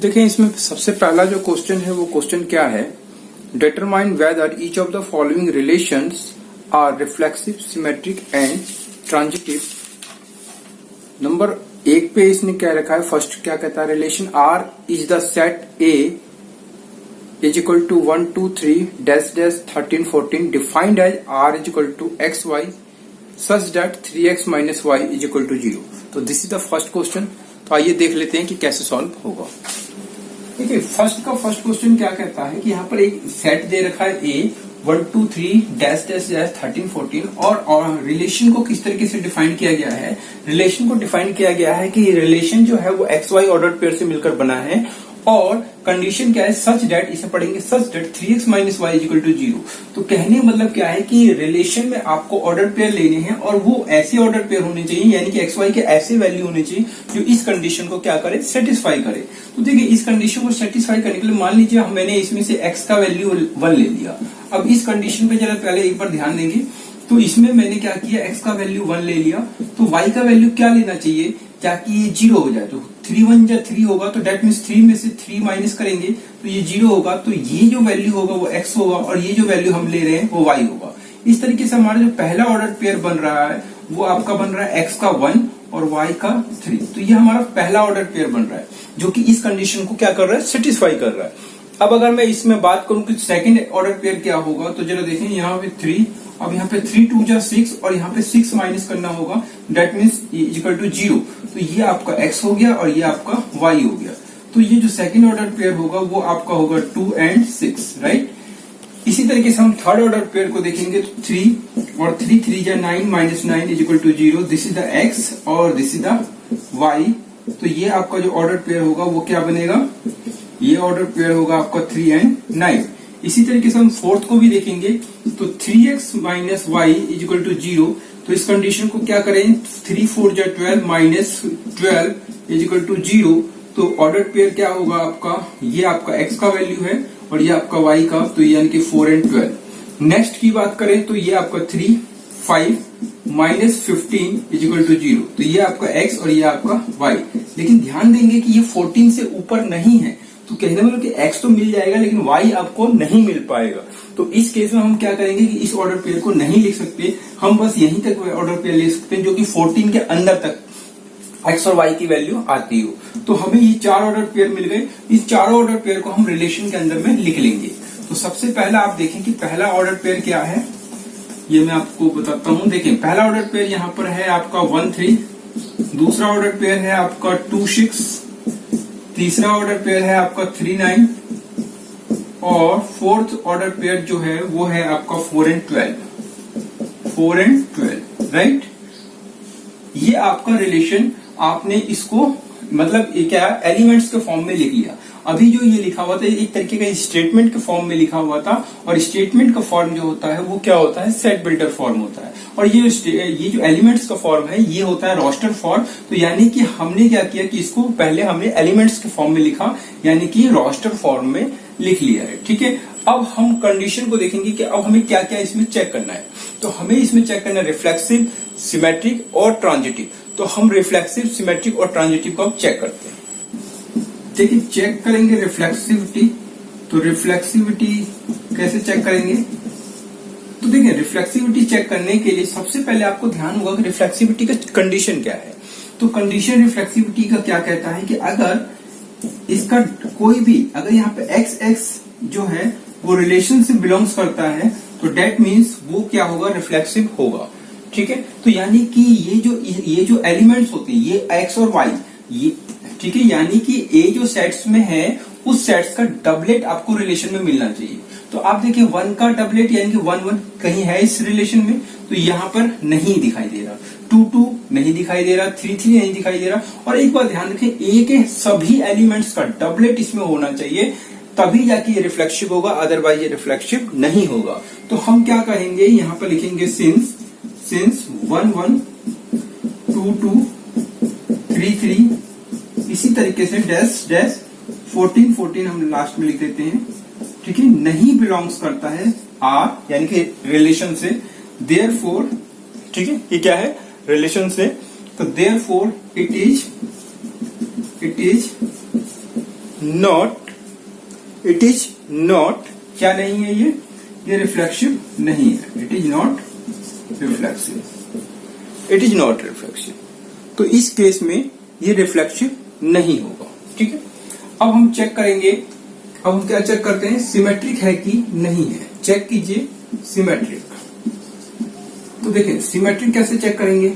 देखिए इसमें सबसे पहला जो क्वेश्चन है वो क्वेश्चन क्या है, determine whether each of the following relations are reflexive, symmetric and transitive. Number 1 पे इसने क्या रखा है, फर्स्ट क्या कहता है, relation R is the set A is equal to 1 2 3 dash dash 13 14 defined as R is equal to x y such that 3x minus y is equal to 0। तो this is the first question. तो आइए देख लेते हैं कि कैसे solve होगा। देखिए फर्स्ट क्वेश्चन क्या कहता है कि यहाँ पर एक सेट दे रखा है ए 1 2 3 डैश डैश डैश 13 14 और रिलेशन को किस तरीके से डिफाइन किया गया है। रिलेशन को डिफाइन किया गया है कि रिलेशन जो है वो एक्स वाई ऑर्डर पेयर से मिलकर बना है और कंडीशन क्या है, सच डेट, इसे पढ़ेंगे such that 3x minus y equal to 0। तो कहने का मतलब क्या है कि रिलेशन में आपको ऑर्डर पेयर लेने हैं और वो ऐसे ऑर्डर पेयर होने चाहिए, यानी कि एक्स वाई के ऐसे वैल्यू होने चाहिए जो इस कंडीशन को क्या करे, सेटिस्फाई करे। तो देखिए इस कंडीशन को सेटिस्फाई करने के लिए मान लीजिए मैंने इसमें से एक्स का वैल्यू 1 ले लिया। अब इस कंडीशन पे जरा पहले एक बार ध्यान देंगे। तो इसमें मैंने क्या किया, एक्स का वैल्यू 1 ले लिया, तो वाई का वैल्यू क्या लेना चाहिए ताकि ये 0 हो जाए। तो 3 1 जा 3 होगा, तो डेट मीन्स 3 में से 3 माइनस करेंगे तो ये 0 होगा। तो ये जो वैल्यू होगा वो x होगा और ये जो वैल्यू हम ले रहे हैं वो y होगा। इस तरीके से हमारा जो पहला ऑर्डर पेयर बन रहा है वो आपका बन रहा है x का 1 और y का 3। तो ये हमारा पहला ऑर्डर पेयर बन रहा है जो कि इस कंडीशन को क्या कर रहा है, सेटिस्फाई कर रहा है। अब अगर मैं इसमें बात करूं कि सेकंड ऑर्डर पेयर क्या होगा, तो जरा देखें यहाँ पे 3, अब यहाँ पे 3 2 जा 6 और यहाँ पे 6 माइनस करना होगा, डेट मीन्स इक्वल टू 0। तो ये आपका x हो गया और ये आपका y हो गया। तो ये जो सेकंड ऑर्डर पेयर होगा वो आपका होगा 2 and 6, राइट। इसी तरीके से हम थर्ड ऑर्डर पेयर को देखेंगे तो 3 और 3 3 जा 9 minus 9 is equal to 0। This is the x और दिस इज द y। तो ये आपका जो ऑर्डर पेयर होगा वो क्या बनेगा, ये ऑर्डर पेयर होगा आपका 3 and 9। इसी तरीके से हम फोर्थ को भी देखेंगे तो 3x minus y is equal to 0। तो इस कंडीशन को क्या करें, 3 4 जा 12 माइनस 12 इज इक्वल टू 0। तो ऑर्डर पेयर क्या होगा आपका, ये आपका x का वैल्यू है और ये आपका y का, तो यानी कि 4 and 12। नेक्स्ट की बात करें तो ये आपका 3 5 माइनस 15 इज इक्वल टू 0। तो ये आपका x और ये आपका y। लेकिन ध्यान देंगे कि ये 14 से ऊपर नहीं है, तो कहने मतलब कि x तो मिल जाएगा लेकिन y आपको नहीं मिल पाएगा। तो इस केस में हम क्या करेंगे कि इस ऑर्डर पेयर को नहीं लिख सकते, हम बस यहीं तक ऑर्डर पेयर ले सकते हैं जो कि 14 के अंदर तक x और y की वैल्यू आती हो। तो हमें ये 4 ऑर्डर पेयर मिल गए। इस चारों ऑर्डर पेयर को हम रिलेशन के अंदर में लिख लेंगे। तो सबसे पहला आप देखें कि पहला ऑर्डर पेयर क्या है, ये मैं आपको बताता हूं। देखें पहला ऑर्डर पेयर यहाँ पर है आपका 1 3, दूसरा ऑर्डर पेयर है आपका 2 6, तीसरा ऑर्डर पेयर है आपका 3 9 और फोर्थ ऑर्डर पेयर जो है वो है आपका 4 and 12, राइट। ये आपका रिलेशन आपने इसको मतलब ये क्या एलिमेंट्स के फॉर्म में लिख लिया। अभी जो ये लिखा हुआ था एक तरीके का स्टेटमेंट के फॉर्म में लिखा हुआ था और स्टेटमेंट का फॉर्म जो होता है वो क्या होता है, सेट बिल्डर फॉर्म होता है। और ये जो एलिमेंट्स का फॉर्म है ये होता है रोस्टर फॉर्म। तो यानी कि हमने क्या किया कि इसको पहले हमने एलिमेंट्स के फॉर्म में लिखा, यानी कि रोस्टर फॉर्म में लिख लिया है, ठीक है। अब हम कंडीशन को देखेंगे कि अब हमें क्या क्या इसमें चेक करना है। तो हमें इसमें चेक करना है रिफ्लेक्सिव, सिमेट्रिक और ट्रांजिटिव। तो हम रिफ्लेक्सिव, सिमेट्रिक और ट्रांजिटिव को अब चेक करते हैं। देखिए चेक करेंगे रिफ्लेक्सिविटी। तो रिफ्लेक्सिविटी कैसे चेक करेंगे, तो देखिए रिफ्लेक्सिविटी चेक करने के लिए सबसे पहले आपको ध्यान होगा कि रिफ्लेक्सिविटी का कंडीशन क्या है। तो कंडीशन रिफ्लेक्सिविटी का क्या कहता है कि अगर इसका कोई भी, अगर यहाँ पे एक्स एक्स जो है वो रिलेशन से बिलोंग्स करता है तो डेट मीन्स वो क्या होगा, रिफ्लेक्सिव होगा, ठीक है। तो यानी कि ये जो एलिमेंट्स होते हैं ये एक्स और वाई, ये ठीक है, यानी कि ए जो सेट्स में है उस सेट्स का डबलेट आपको रिलेशन में मिलना चाहिए। तो आप देखिए 1 का डबलेट यानी कि 1 1 कहीं है इस रिलेशन में, तो यहाँ पर नहीं दिखाई दे रहा, 2 2 नहीं दिखाई दे रहा, 3 3 नहीं दिखाई दे रहा। और एक बात ध्यान रखें, ए के सभी एलिमेंट्स का डबलेट इसमें होना चाहिए, तभी जाके ये रिफ्लेक्सिव होगा, अदरवाइज ये रिफ्लेक्सिव नहीं होगा। तो हम क्या कहेंगे, यहाँ पर लिखेंगे सिंस 1 1 2 2 3 3, इसी तरीके से डैश डैश 14 14 हम लास्ट में लिख देते हैं, ठीक है। नहीं बिलोंग्स करता है आर यानी कि रिलेशन से, देयरफॉर, ठीक है, ये क्या है रिलेशन से, तो therefore it is not, it is not क्या नहीं है, ये रिफ्लेक्सिव नहीं है, it is not reflexive, it is not reflexive. तो इस केस में ये रिफ्लेक्सिव नहीं होगा। ठीक है, अब हम चेक करेंगे, अब हम क्या चेक करते हैं, सिमेट्रिक है कि नहीं है। चेक कीजिए सिमेट्रिक। तो देखिए सिमेट्रिक कैसे चेक करेंगे।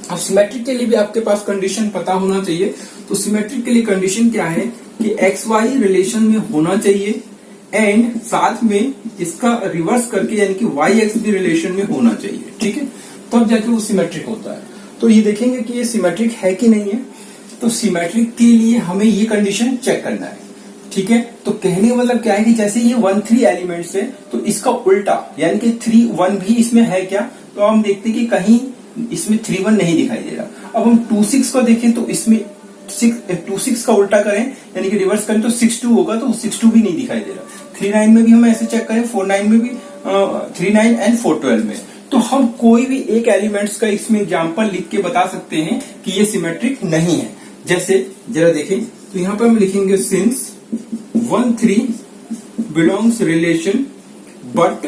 अब सिमेट्रिक के लिए भी आपके पास कंडीशन पता होना चाहिए। तो सिमेट्रिक के लिए कंडीशन क्या है कि एक्स वाई रिलेशन में होना चाहिए एंड साथ में इसका रिवर्स करके यानी कि वाई एक्स भी रिलेशन में होना चाहिए। ठीक है, तब जाके वो सिमेट्रिक होता है। तो ये देखेंगे कि ये सिमेट्रिक है कि नहीं है। तो सिमेट्रिक के लिए हमें ये कंडीशन चेक करना है। ठीक है, तो कहने का मतलब क्या है कि जैसे ये 1 3 एलिमेंट्स है तो इसका उल्टा यानी कि 3 1 भी इसमें है क्या। तो हम देखते हैं कि कहीं इसमें 3 1 नहीं दिखाई दे रहा। अब हम 2 6 को देखें तो इसमें 2 6 का उल्टा करें यानी कि रिवर्स करें तो 6 2 होगा, तो 6 2 भी नहीं दिखाई दे रहा। 3 9 में भी हम ऐसे चेक करें, 4 9 में भी 3 9 एंड 4 12 में। तो हम कोई भी एक एलिमेंट्स का इसमें एग्जाम्पल लिख के बता सकते हैं कि ये सिमेट्रिक नहीं है। जैसे जरा देखें, तो यहां पर हम लिखेंगे सिंस 1 3 बिलोंग्स रिलेशन बट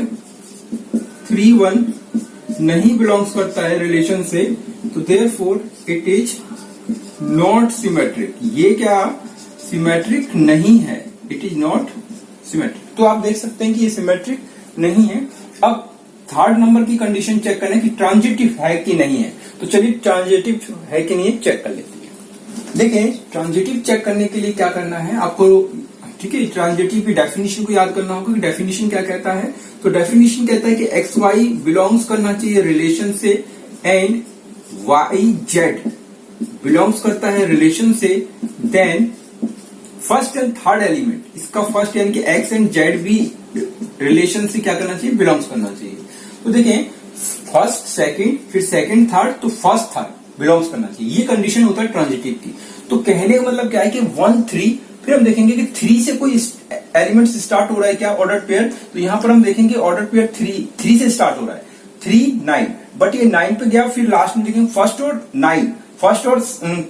3 1 नहीं बिलोंग्स करता है रिलेशन से, तो therefore it is not symmetric. ये क्या सिमेट्रिक नहीं है, इट इज नॉट सिमेट्रिक। तो आप देख सकते हैं कि ये सिमेट्रिक नहीं है। अब थर्ड नंबर की कंडीशन चेक करना है कि ट्रांजिटिव है कि नहीं है। तो चलिए ट्रांजिटिव है कि नहीं है चेक कर लेते हैं। देखिए ट्रांजिटिव चेक करने के लिए क्या करना है आपको, ठीक है, ट्रांजिटिव की डेफिनेशन को याद करना होगा कि डेफिनेशन क्या कहता है। तो डेफिनेशन कहता है कि एक्स वाई बिलोंग्स करना चाहिए रिलेशन से एंड वाई जेड बिलोंग्स करता है रिलेशन से, then first and third element, इसका फर्स्ट यानी कि एक्स एंड जेड भी रिलेशन से क्या करना चाहिए, बिलोंग्स करना चाहिए। तो देखें फर्स्ट सेकंड फिर सेकंड थर्ड, तो फर्स्ट थर्ड बिलोंग्स करना चाहिए। ये कंडीशन होता है ट्रांजिटिव की। तो कहने का मतलब क्या है कि 1 3, फिर हम देखेंगे कि 3 से कोई एलिमेंट स्टार्ट हो रहा है क्या, ऑर्डर पेयर। तो यहां पर हम देखेंगे ऑर्डर पेयर 3 से स्टार्ट हो रहा है, 3 9, बट ये 9 पे गया, फिर लास्ट में देखेंगे फर्स्ट और 9, फर्स्ट और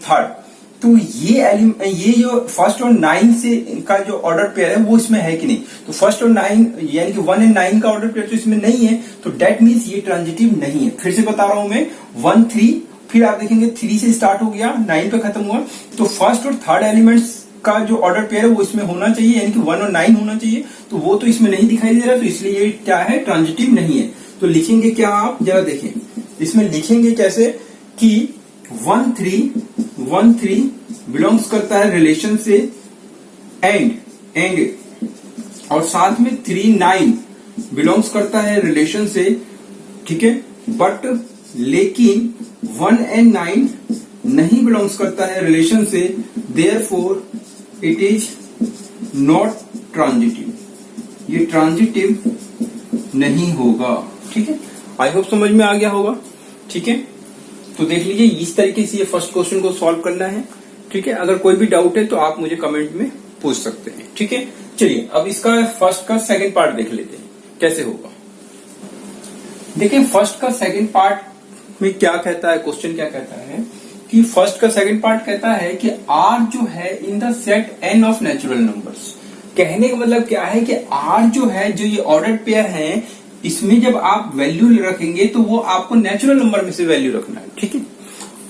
थर्ड। तो ये जो फर्स्ट और 9 से का जो ऑर्डर पेयर है वो इसमें है कि नहीं। तो फर्स्ट और 9 यानी कि 1 एंड 9 का ऑर्डर पेयर तो इसमें नहीं है, तो डेट मीन्स ये ट्रांजिटिव नहीं है। फिर से बता रहा हूं मैं, 1 3, फिर आप देखेंगे 3 से स्टार्ट हो गया, 9 पे खत्म हुआ, तो फर्स्ट और थर्ड एलिमेंट्स का जो ऑर्डर पेयर है वो इसमें होना चाहिए, यानी कि 1 और 9 होना चाहिए। तो वो तो इसमें नहीं दिखाई दे रहा, तो इसलिए ये क्या है, ट्रांजिटिव नहीं है। तो लिखेंगे क्या, आप जरा देखें इसमें लिखेंगे कैसे कि 1 3 बिलोंग्स करता है रिलेशन से एंड और साथ में 3 9 बिलोंग्स करता है रिलेशन से, ठीक है, बट लेकिन 1 एंड 9 नहीं बिलोंग्स करता है रिलेशन से, therefore it is not transitive, ये ट्रांजिटिव नहीं होगा। ठीक है, आई होप समझ में आ गया होगा। ठीक है, तो देख लीजिए इस तरीके से ये फर्स्ट क्वेश्चन को सॉल्व करना है। ठीक है, अगर कोई भी डाउट है तो आप मुझे कमेंट में पूछ सकते हैं। ठीक है, चलिए अब इसका फर्स्ट का सेकंड पार्ट देख लेते हैं कैसे होगा। देखिए फर्स्ट का सेकंड पार्ट में क्या कहता है, क्वेश्चन क्या कहता है कि फर्स्ट का सेकंड पार्ट कहता है कि आर जो है in the set N of natural numbers. कहने का मतलब क्या है कि आर जो है, जो ये ऑर्डर पेयर है, इसमें जब आप वैल्यू रखेंगे तो वो आपको नेचुरल नंबर में से वैल्यू रखना है। ठीक है,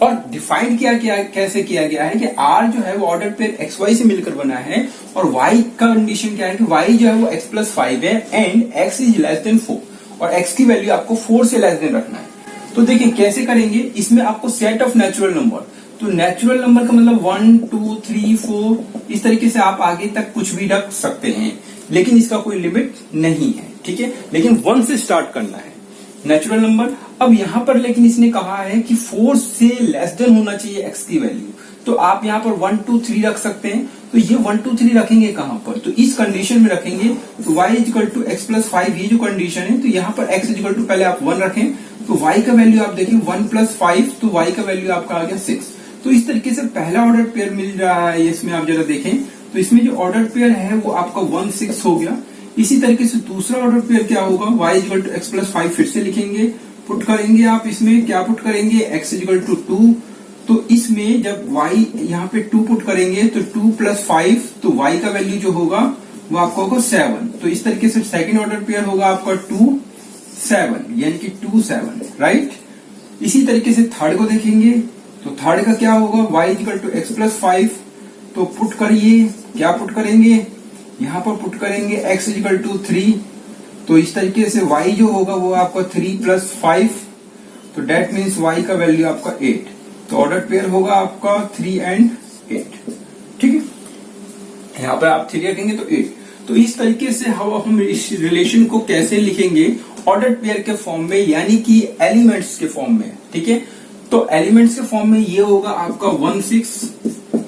और डिफाइन कैसे किया गया है कि आर जो है वो ऑर्डर पेयर एक्स वाई से मिलकर बना है, और वाई का कंडीशन क्या है कि वाई जो है वो एक्स प्लस 5 है and x is less than 4, और एक्स की वैल्यू आपको 4 से लेस देन रखना है। तो देखिए कैसे करेंगे, इसमें आपको सेट ऑफ नेचुरल नंबर, तो नेचुरल नंबर का मतलब 1 2 3 4 इस तरीके से आप आगे तक कुछ भी रख सकते हैं, लेकिन इसका कोई लिमिट नहीं है। ठीक है, लेकिन 1 से स्टार्ट करना है नेचुरल नंबर। अब यहां पर लेकिन इसने कहा है कि 4 से लेस देन होना चाहिए एक्स की वैल्यू, तो आप यहां पर 1 2 3 रख सकते हैं। तो ये 1 2 3 रखेंगे कहां पर, तो इस कंडीशन में रखेंगे। तो y equal to x plus 5 ये जो कंडीशन है, तो यहाँ पर x इक्वल टू पहले आप 1 रखें, तो y का वैल्यू आप देखें 1 प्लस 5, तो y का वैल्यू आपका आ गया 6। तो इस तरीके से पहला ऑर्डर पेयर मिल रहा है। इसमें आप जरा देखें तो इसमें जो ऑर्डर पेयर है वो आपका 1 6 हो गया। इसी तरीके से दूसरा ऑर्डर पेयर क्या होगा, y equal to x plus 5 फिर से लिखेंगे, पुट करेंगे आप इसमें क्या पुट करेंगे, x इक्वल टू 2 तो इसमें जब y यहाँ पे 2 पुट करेंगे तो 2 + 5, तो y का वैल्यू जो होगा वो आपका होगा 7। तो इस तरीके से सेकंड ऑर्डर पेयर होगा आपका 2 7, यानी कि 2 7, राइट। इसी तरीके से थर्ड को देखेंगे तो थर्ड का क्या होगा, y = x + 5। तो पुट करिए, क्या पुट करेंगे, यहाँ पर पुट करेंगे x = 3। तो इस तरीके से y जो होगा वो आपका 3 + 5, तो डेट मीन्स y का वैल्यू आपका 8। तो ऑर्डर पेयर होगा आपका 3 और 8, ठीक है। यहाँ पर आप 3 रखेंगे तो 8। तो इस तरीके से हम इस रिलेशन को कैसे लिखेंगे, ऑर्डर पेयर के फॉर्म में, यानी कि एलिमेंट्स के फॉर्म में, ठीक है। तो एलिमेंट्स के फॉर्म में ये होगा आपका 1 6,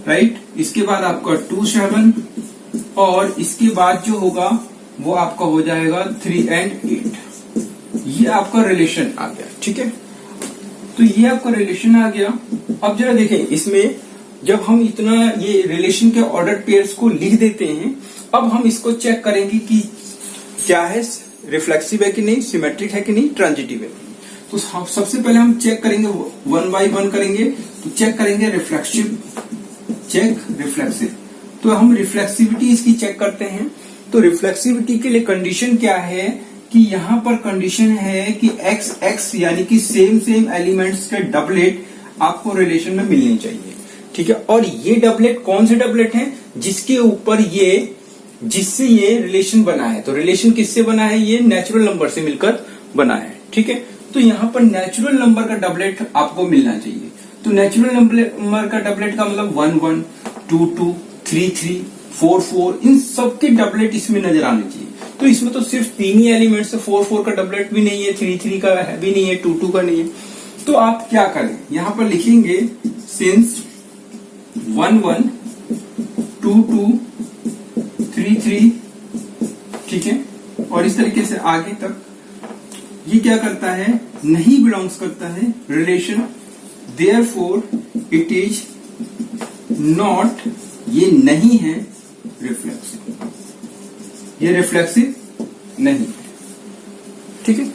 राइट। इसके बाद आपका 2 7, और इसके बाद जो होगा वो आपका हो जाएगा 3 और 8। ये आपका रिलेशन आ गया, ठीक है। तो ये आपका रिलेशन आ गया। अब जरा देखें, इसमें जब हम इतना ये रिलेशन के ऑर्डर पेयर्स को लिख देते हैं, अब हम इसको चेक करेंगे कि क्या है, रिफ्लेक्सिव है कि नहीं, सिमेट्रिक है कि नहीं, ट्रांजिटिव है। तो सबसे पहले हम चेक करेंगे, 1 by 1 करेंगे। तो चेक करेंगे रिफ्लेक्सिव, चेक रिफ्लेक्सिव। तो हम रिफ्लेक्सिविटी इसकी चेक करते हैं। तो रिफ्लेक्सिविटी के लिए कंडीशन क्या है कि यहाँ पर कंडीशन है कि x x यानी कि सेम एलिमेंट्स के डबलेट आपको रिलेशन में मिलने चाहिए, ठीक है। और ये डबलेट कौन से डबलेट हैं, जिसके ऊपर जिससे ये रिलेशन बना है। तो रिलेशन किससे बना है, ये नेचुरल नंबर से मिलकर बना है, ठीक है। तो यहाँ पर नेचुरल नंबर का डबलेट आपको मिलना चाहिए। तो नेचुरल नंबर का डबलेट का मतलब 1 1, 2 2, 3 3, 4 4, इन सब के डबलेट इसमें नजर आने चाहिए। तो इसमें तो सिर्फ 3 ही एलिमेंट्स है, 4 4 का डबलेट भी नहीं है, 3 3 का भी नहीं है, 2 2 का नहीं है। तो आप क्या करें, यहां पर लिखेंगे सिंस 1 1, 2 2, 3 3, ठीक है। और इस तरीके से आगे तक ये क्या करता है, नहीं बिलोंग्स करता है relation, therefore it is not, ये नहीं है रिफ्लेक्सिव, ये रिफ्लेक्सिव नहीं है, ठीक है।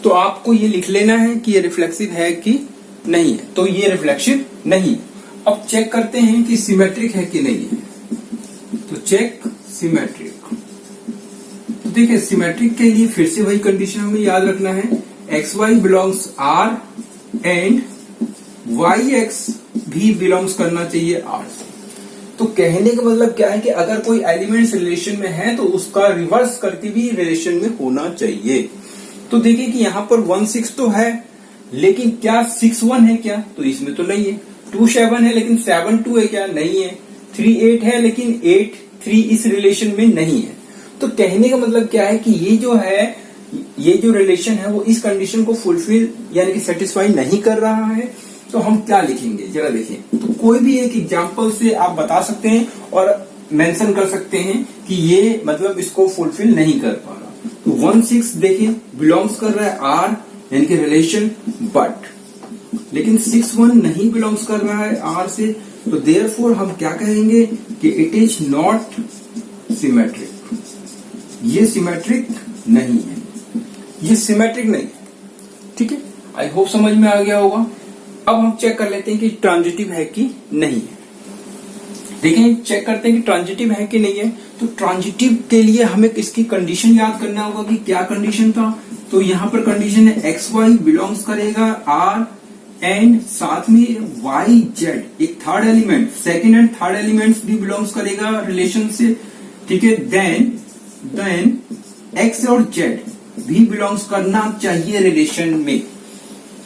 तो आपको ये लिख लेना है कि ये रिफ्लेक्सिव है कि नहीं है। तो ये रिफ्लेक्सिव नहीं। अब चेक करते हैं कि सिमेट्रिक है कि नहीं है। तो चेक सिमेट्रिक। तो देखिए, सिमेट्रिक के लिए फिर से वही कंडीशन हमें याद रखना है, x y belongs R and y x भी बिलोंग्स करना चाहिए आर से। तो कहने का मतलब क्या है कि अगर कोई एलिमेंट्स रिलेशन में है तो उसका रिवर्स करके भी रिलेशन में होना चाहिए। तो देखिए कि यहाँ पर 1 6 तो है, लेकिन क्या 6 1 है क्या, तो इसमें तो नहीं है। 2 7 है लेकिन 7 2 है क्या, नहीं है। 3 8 है लेकिन 8 3 इस रिलेशन में नहीं है। तो कहने का मतलब क्या है कि ये जो रिलेशन है वो इस कंडीशन को फुलफिल यानी कि सेटिस्फाई नहीं कर रहा है। तो हम क्या लिखेंगे, जरा देखिए। तो कोई भी एक एग्जांपल से आप बता सकते हैं और मेंशन कर सकते हैं कि ये मतलब इसको फुलफिल नहीं कर पा रहा। तो 1 6 देखिए बिलोंग्स कर रहा है आर यानी कि रिलेशन, बट लेकिन 6 1 नहीं बिलोंग्स कर रहा है आर से। तो देयरफॉर हम क्या कहेंगे कि इट इज नॉट सिमेट्रिक, ये सिमेट्रिक नहीं है, ये सिमेट्रिक नहीं है, ठीक है। आई होप समझ में आ गया होगा। अब हम चेक कर लेते हैं कि ट्रांजिटिव है कि नहीं है। देखिए, चेक करते हैं कि ट्रांजिटिव है कि नहीं है। तो ट्रांजिटिव के लिए हमें इसकी कंडीशन याद करना होगा कि क्या कंडीशन था। तो यहाँ पर कंडीशन है एक्स वाई बिलोंग्स करेगा आर एंड साथ में वाई जेड, एक third element, second and third elements भी बिलोंग्स करेगा रिलेशन से, ठीक है। देन एक्स और जेड भी बिलोंग्स करना चाहिए रिलेशन में,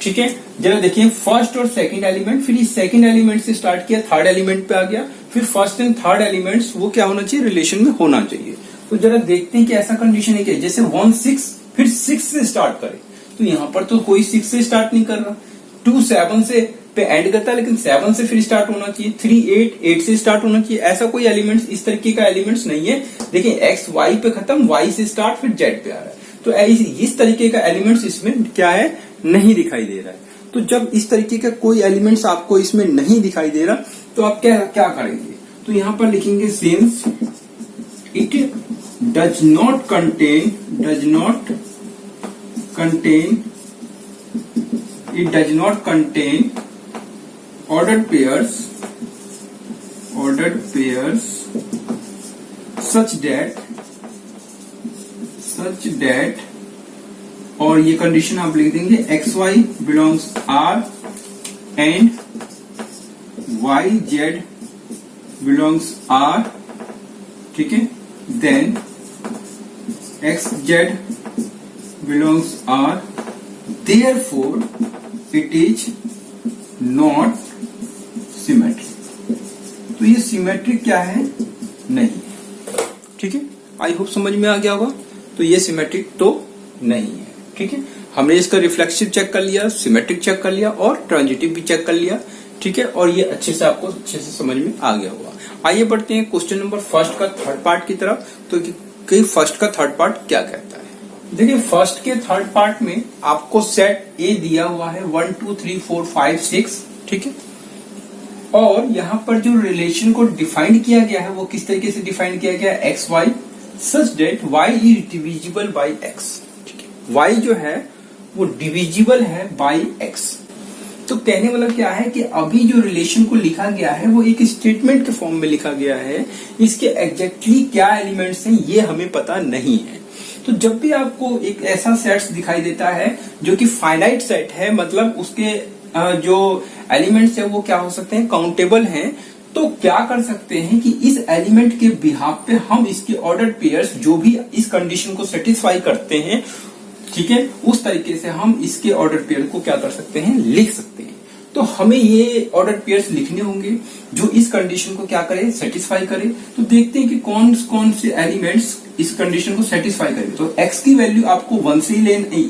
ठीक है। जरा देखिए, फर्स्ट और सेकंड एलिमेंट, फिर इस सेकंड एलिमेंट से स्टार्ट किया, थर्ड एलिमेंट पे आ गया, फिर फर्स्ट एंड थर्ड एलिमेंट्स वो क्या होना चाहिए, रिलेशन में होना चाहिए। तो जरा देखते हैं कि ऐसा कंडीशन है क्या। जैसे 1 6 फिर 6 से स्टार्ट करे, तो यहाँ पर तो कोई 6 से स्टार्ट नहीं कर रहा। 2 7 से पे एंड करता है लेकिन 7 से फिर स्टार्ट होना चाहिए। 3 8 से स्टार्ट होना चाहिए। ऐसा कोई एलिमेंट्स, इस तरीके का एलिमेंट्स नहीं है। देखिए, एक्स वाई पे खत्म, वाई से स्टार्ट, फिर जेड पे आ रहा है। तो इस तरीके का एलिमेंट्स इसमें क्या है, नहीं दिखाई दे रहा है। तो जब इस तरीके का कोई एलिमेंट्स आपको इसमें नहीं दिखाई दे रहा, तो आप क्या करेंगे। तो यहां पर लिखेंगे since it does not contain ordered pairs such that और ये कंडीशन आप लिख देंगे XY belongs R and YZ belongs R, ठीक है, then XZ belongs R, therefore it is not symmetric। तो ये सिमेट्रिक क्या है? नहीं, ठीक है। आई होप समझ में आ गया होगा। तो ये सिमेट्रिक तो नहीं है, ठीक है। हमने इसका रिफ्लेक्सिव चेक कर लिया, सिमेट्रिक चेक कर लिया और ट्रांजिटिव भी चेक कर लिया, ठीक है। और ये अच्छे से आपको अच्छे से समझ में आ गया होगा। आइए बढ़ते हैं क्वेश्चन नंबर फर्स्ट का थर्ड पार्ट की तरफ। तो कि फर्स्ट का थर्ड पार्ट क्या कहता है? देखिए फर्स्ट के थर्ड पार्ट में आपको सेट ए दिया हुआ है 1 2 3 4 5 6, ठीक है। और यहाँ पर जो रिलेशन को डिफाइन किया गया है वो किस तरीके से डिफाइन किया गया है? X y such that y is divisible by x, ठीक है। वाई जो है वो डिविजिबल है बाई एक्स। तो कहने वाला क्या है कि अभी जो रिलेशन को लिखा गया है वो एक स्टेटमेंट के फॉर्म में लिखा गया है। इसके एग्जैक्टली क्या एलिमेंट्स हैं ये हमें पता नहीं है। तो जब भी आपको एक ऐसा सेट्स दिखाई देता है जो कि फाइनाइट सेट है, मतलब उसके जो एलिमेंट्स है वो क्या हो सकते हैं? काउंटेबल हैं। तो क्या कर सकते हैं कि इस एलिमेंट के बिहाफ पे हम इसके ऑर्डर्ड पेयर्स जो भी इस कंडीशन को सेटिस्फाई करते हैं, ठीक है, उस तरीके से हम इसके ऑर्डर पेयर को क्या कर सकते हैं? लिख सकते हैं। तो हमें ये ऑर्डर पेयर्स लिखने होंगे जो इस कंडीशन को क्या करे? सेटिस्फाई करे। तो देखते हैं कि कौन कौन से एलिमेंट्स इस कंडीशन को सेटिस्फाई करेंगे। तो x की वैल्यू आपको 1 से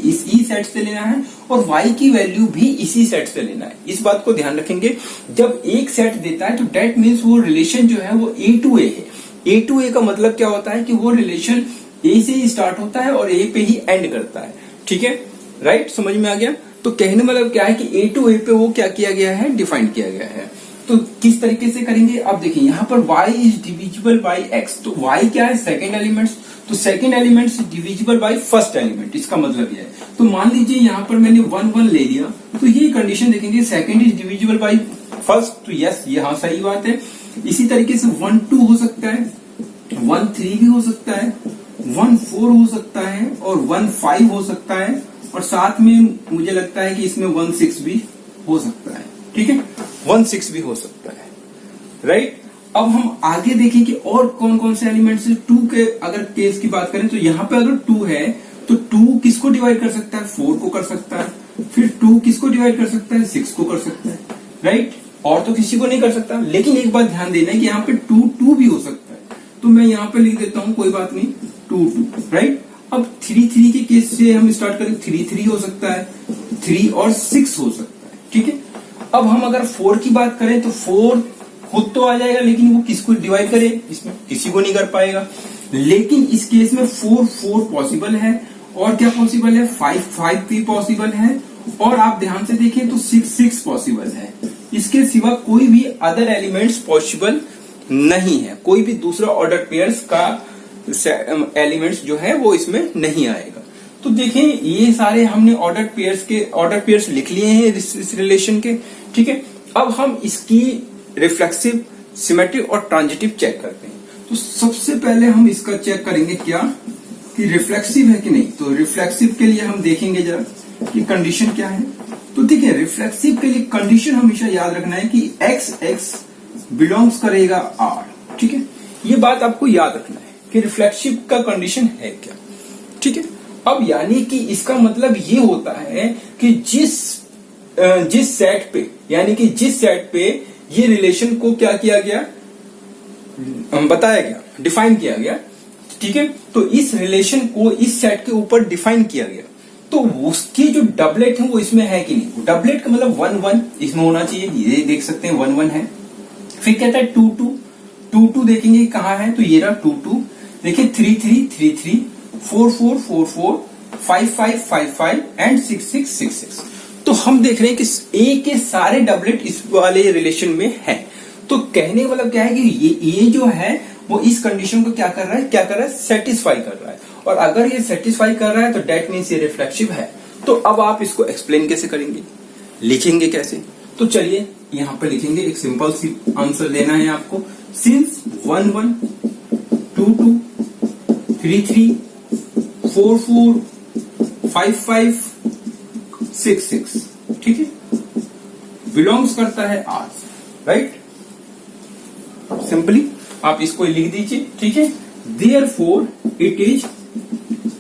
इसी सेट से लेना है और y की वैल्यू भी इसी सेट से लेना है। इस बात को ध्यान रखेंगे। जब एक सेट देता है तो डेट मीन्स वो रिलेशन जो है वो A to A है। A to A का मतलब क्या होता है कि वो रिलेशन A से ही स्टार्ट होता है और A पे ही एंड करता है, ठीक है, राइट। समझ में आ गया। तो कहने मतलब क्या है कि A to A पे वो क्या किया गया है? डिफाइन किया गया है। तो किस तरीके से करेंगे? अब देखिए यहाँ पर y is divisible by x। तो y क्या है? Second elements. तो second elements divisible by first element, इसका मतलब ये है। तो मान लीजिए यहाँ पर मैंने 1 1 ले लिया, तो ये कंडीशन देखेंगे second is divisible by first. तो यस, ये हाँ सही बात है। इसी तरीके से 1 2 हो सकता है, 1 3 भी हो सकता है, 1 4 हो सकता है और 1 5 हो सकता है। और साथ में मुझे लगता है कि इसमें 1 6 भी हो सकता है, ठीक है, 1 6 भी हो सकता है, राइट। अब हम आगे देखें कि और कौन कौन से एलिमेंट्स हैं। 2 के अगर केस की बात करें तो यहाँ पे अगर 2 है तो 2 किसको डिवाइड कर सकता है? 4 को कर सकता है। फिर 2 किसको डिवाइड कर सकता है? 6 को कर सकता है, राइट। और तो किसी को नहीं कर सकता। लेकिन एक बात ध्यान देना है कि यहाँ पे 2 2 भी हो सकता है। तो मैं यहाँ पे लिख देता हूँ, कोई बात नहीं, 2 2, राइट। अब 3 3 के केस से हम स्टार्ट करें। 3 3 हो सकता है, 3 और 6 हो सकता है, ठीक है। अब हम अगर 4 की बात करें तो 4 खुद तो आ जाएगा, लेकिन वो किसको डिवाइड करे? इसमें किसी को नहीं कर पाएगा। लेकिन इस केस में 4 4 पॉसिबल है और क्या पॉसिबल है? 5 5 भी पॉसिबल है और आप ध्यान से देखें तो 6 6 पॉसिबल है। इसके सिवा कोई भी अदर एलिमेंट्स पॉसिबल नहीं है। कोई भी दूसरा ऑर्डर पेयर्स का एलिमेंट्स जो है वो इसमें नहीं आएगा। तो देखें ये सारे हमने ऑर्डर पेयर्स लिख लिए हैं इस रिलेशन के, ठीक है। अब हम इसकी रिफ्लेक्सिव, सिमेट्रिक और ट्रांजिटिव चेक करते हैं। तो सबसे पहले हम इसका चेक करेंगे क्या कि रिफ्लेक्सिव है कि नहीं। तो रिफ्लेक्सिव के लिए हम देखेंगे जरा कि कंडीशन क्या है। तो ठीक है, रिफ्लेक्सिव के लिए कंडीशन हमेशा याद रखना है कि एक्स एक्स बिलोंग्स करेगा आर, ठीक है। ये बात आपको याद रखना है कि रिफ्लेक्सिव का कंडीशन है क्या, ठीक है। अब यानी कि इसका मतलब ये होता है कि जिस सेट पे, यानी कि जिस सेट पे ये रिलेशन को क्या किया गया, बताया गया, डिफाइन किया गया, ठीक है। तो इस रिलेशन को इस सेट के ऊपर डिफाइन किया गया, तो उसकी जो डबलेट है वो इसमें है कि नहीं। डबलेट का मतलब 1 1 इसमें होना चाहिए, ये देख सकते हैं 1 1 है। फिर कहता है 2 2, 2 2 देखेंगे कहाँ है, तो ये रहा 2 2। देखिए 3 3 3 3, 4 4 4 4, 5 5 5 5 एंड 6 6 6 6। तो हम देख रहे हैं कि ए के सारे डबलेट इस वाले रिलेशन में है। तो कहने वाला क्या है कि ये जो है वो इस कंडीशन को क्या कर रहा है, सेटिस्फाई कर रहा है। और अगर ये सेटिस्फाई कर रहा है तो डेट मीन्स ये रिफ्लेक्सिव है। तो अब आप इसको एक्सप्लेन कैसे करेंगे, लिखेंगे कैसे? तो तो चलिए यहाँ पे लिखेंगे, एक सिंपल सी आंसर देना है आपको। सिंस 1 1 2 2 3 3 4 4 5 5 6 6, ठीक है, बिलोंग्स करता है आर, राइट। सिंपली आप इसको लिख दीजिए, ठीक है। देयरफॉर इट इज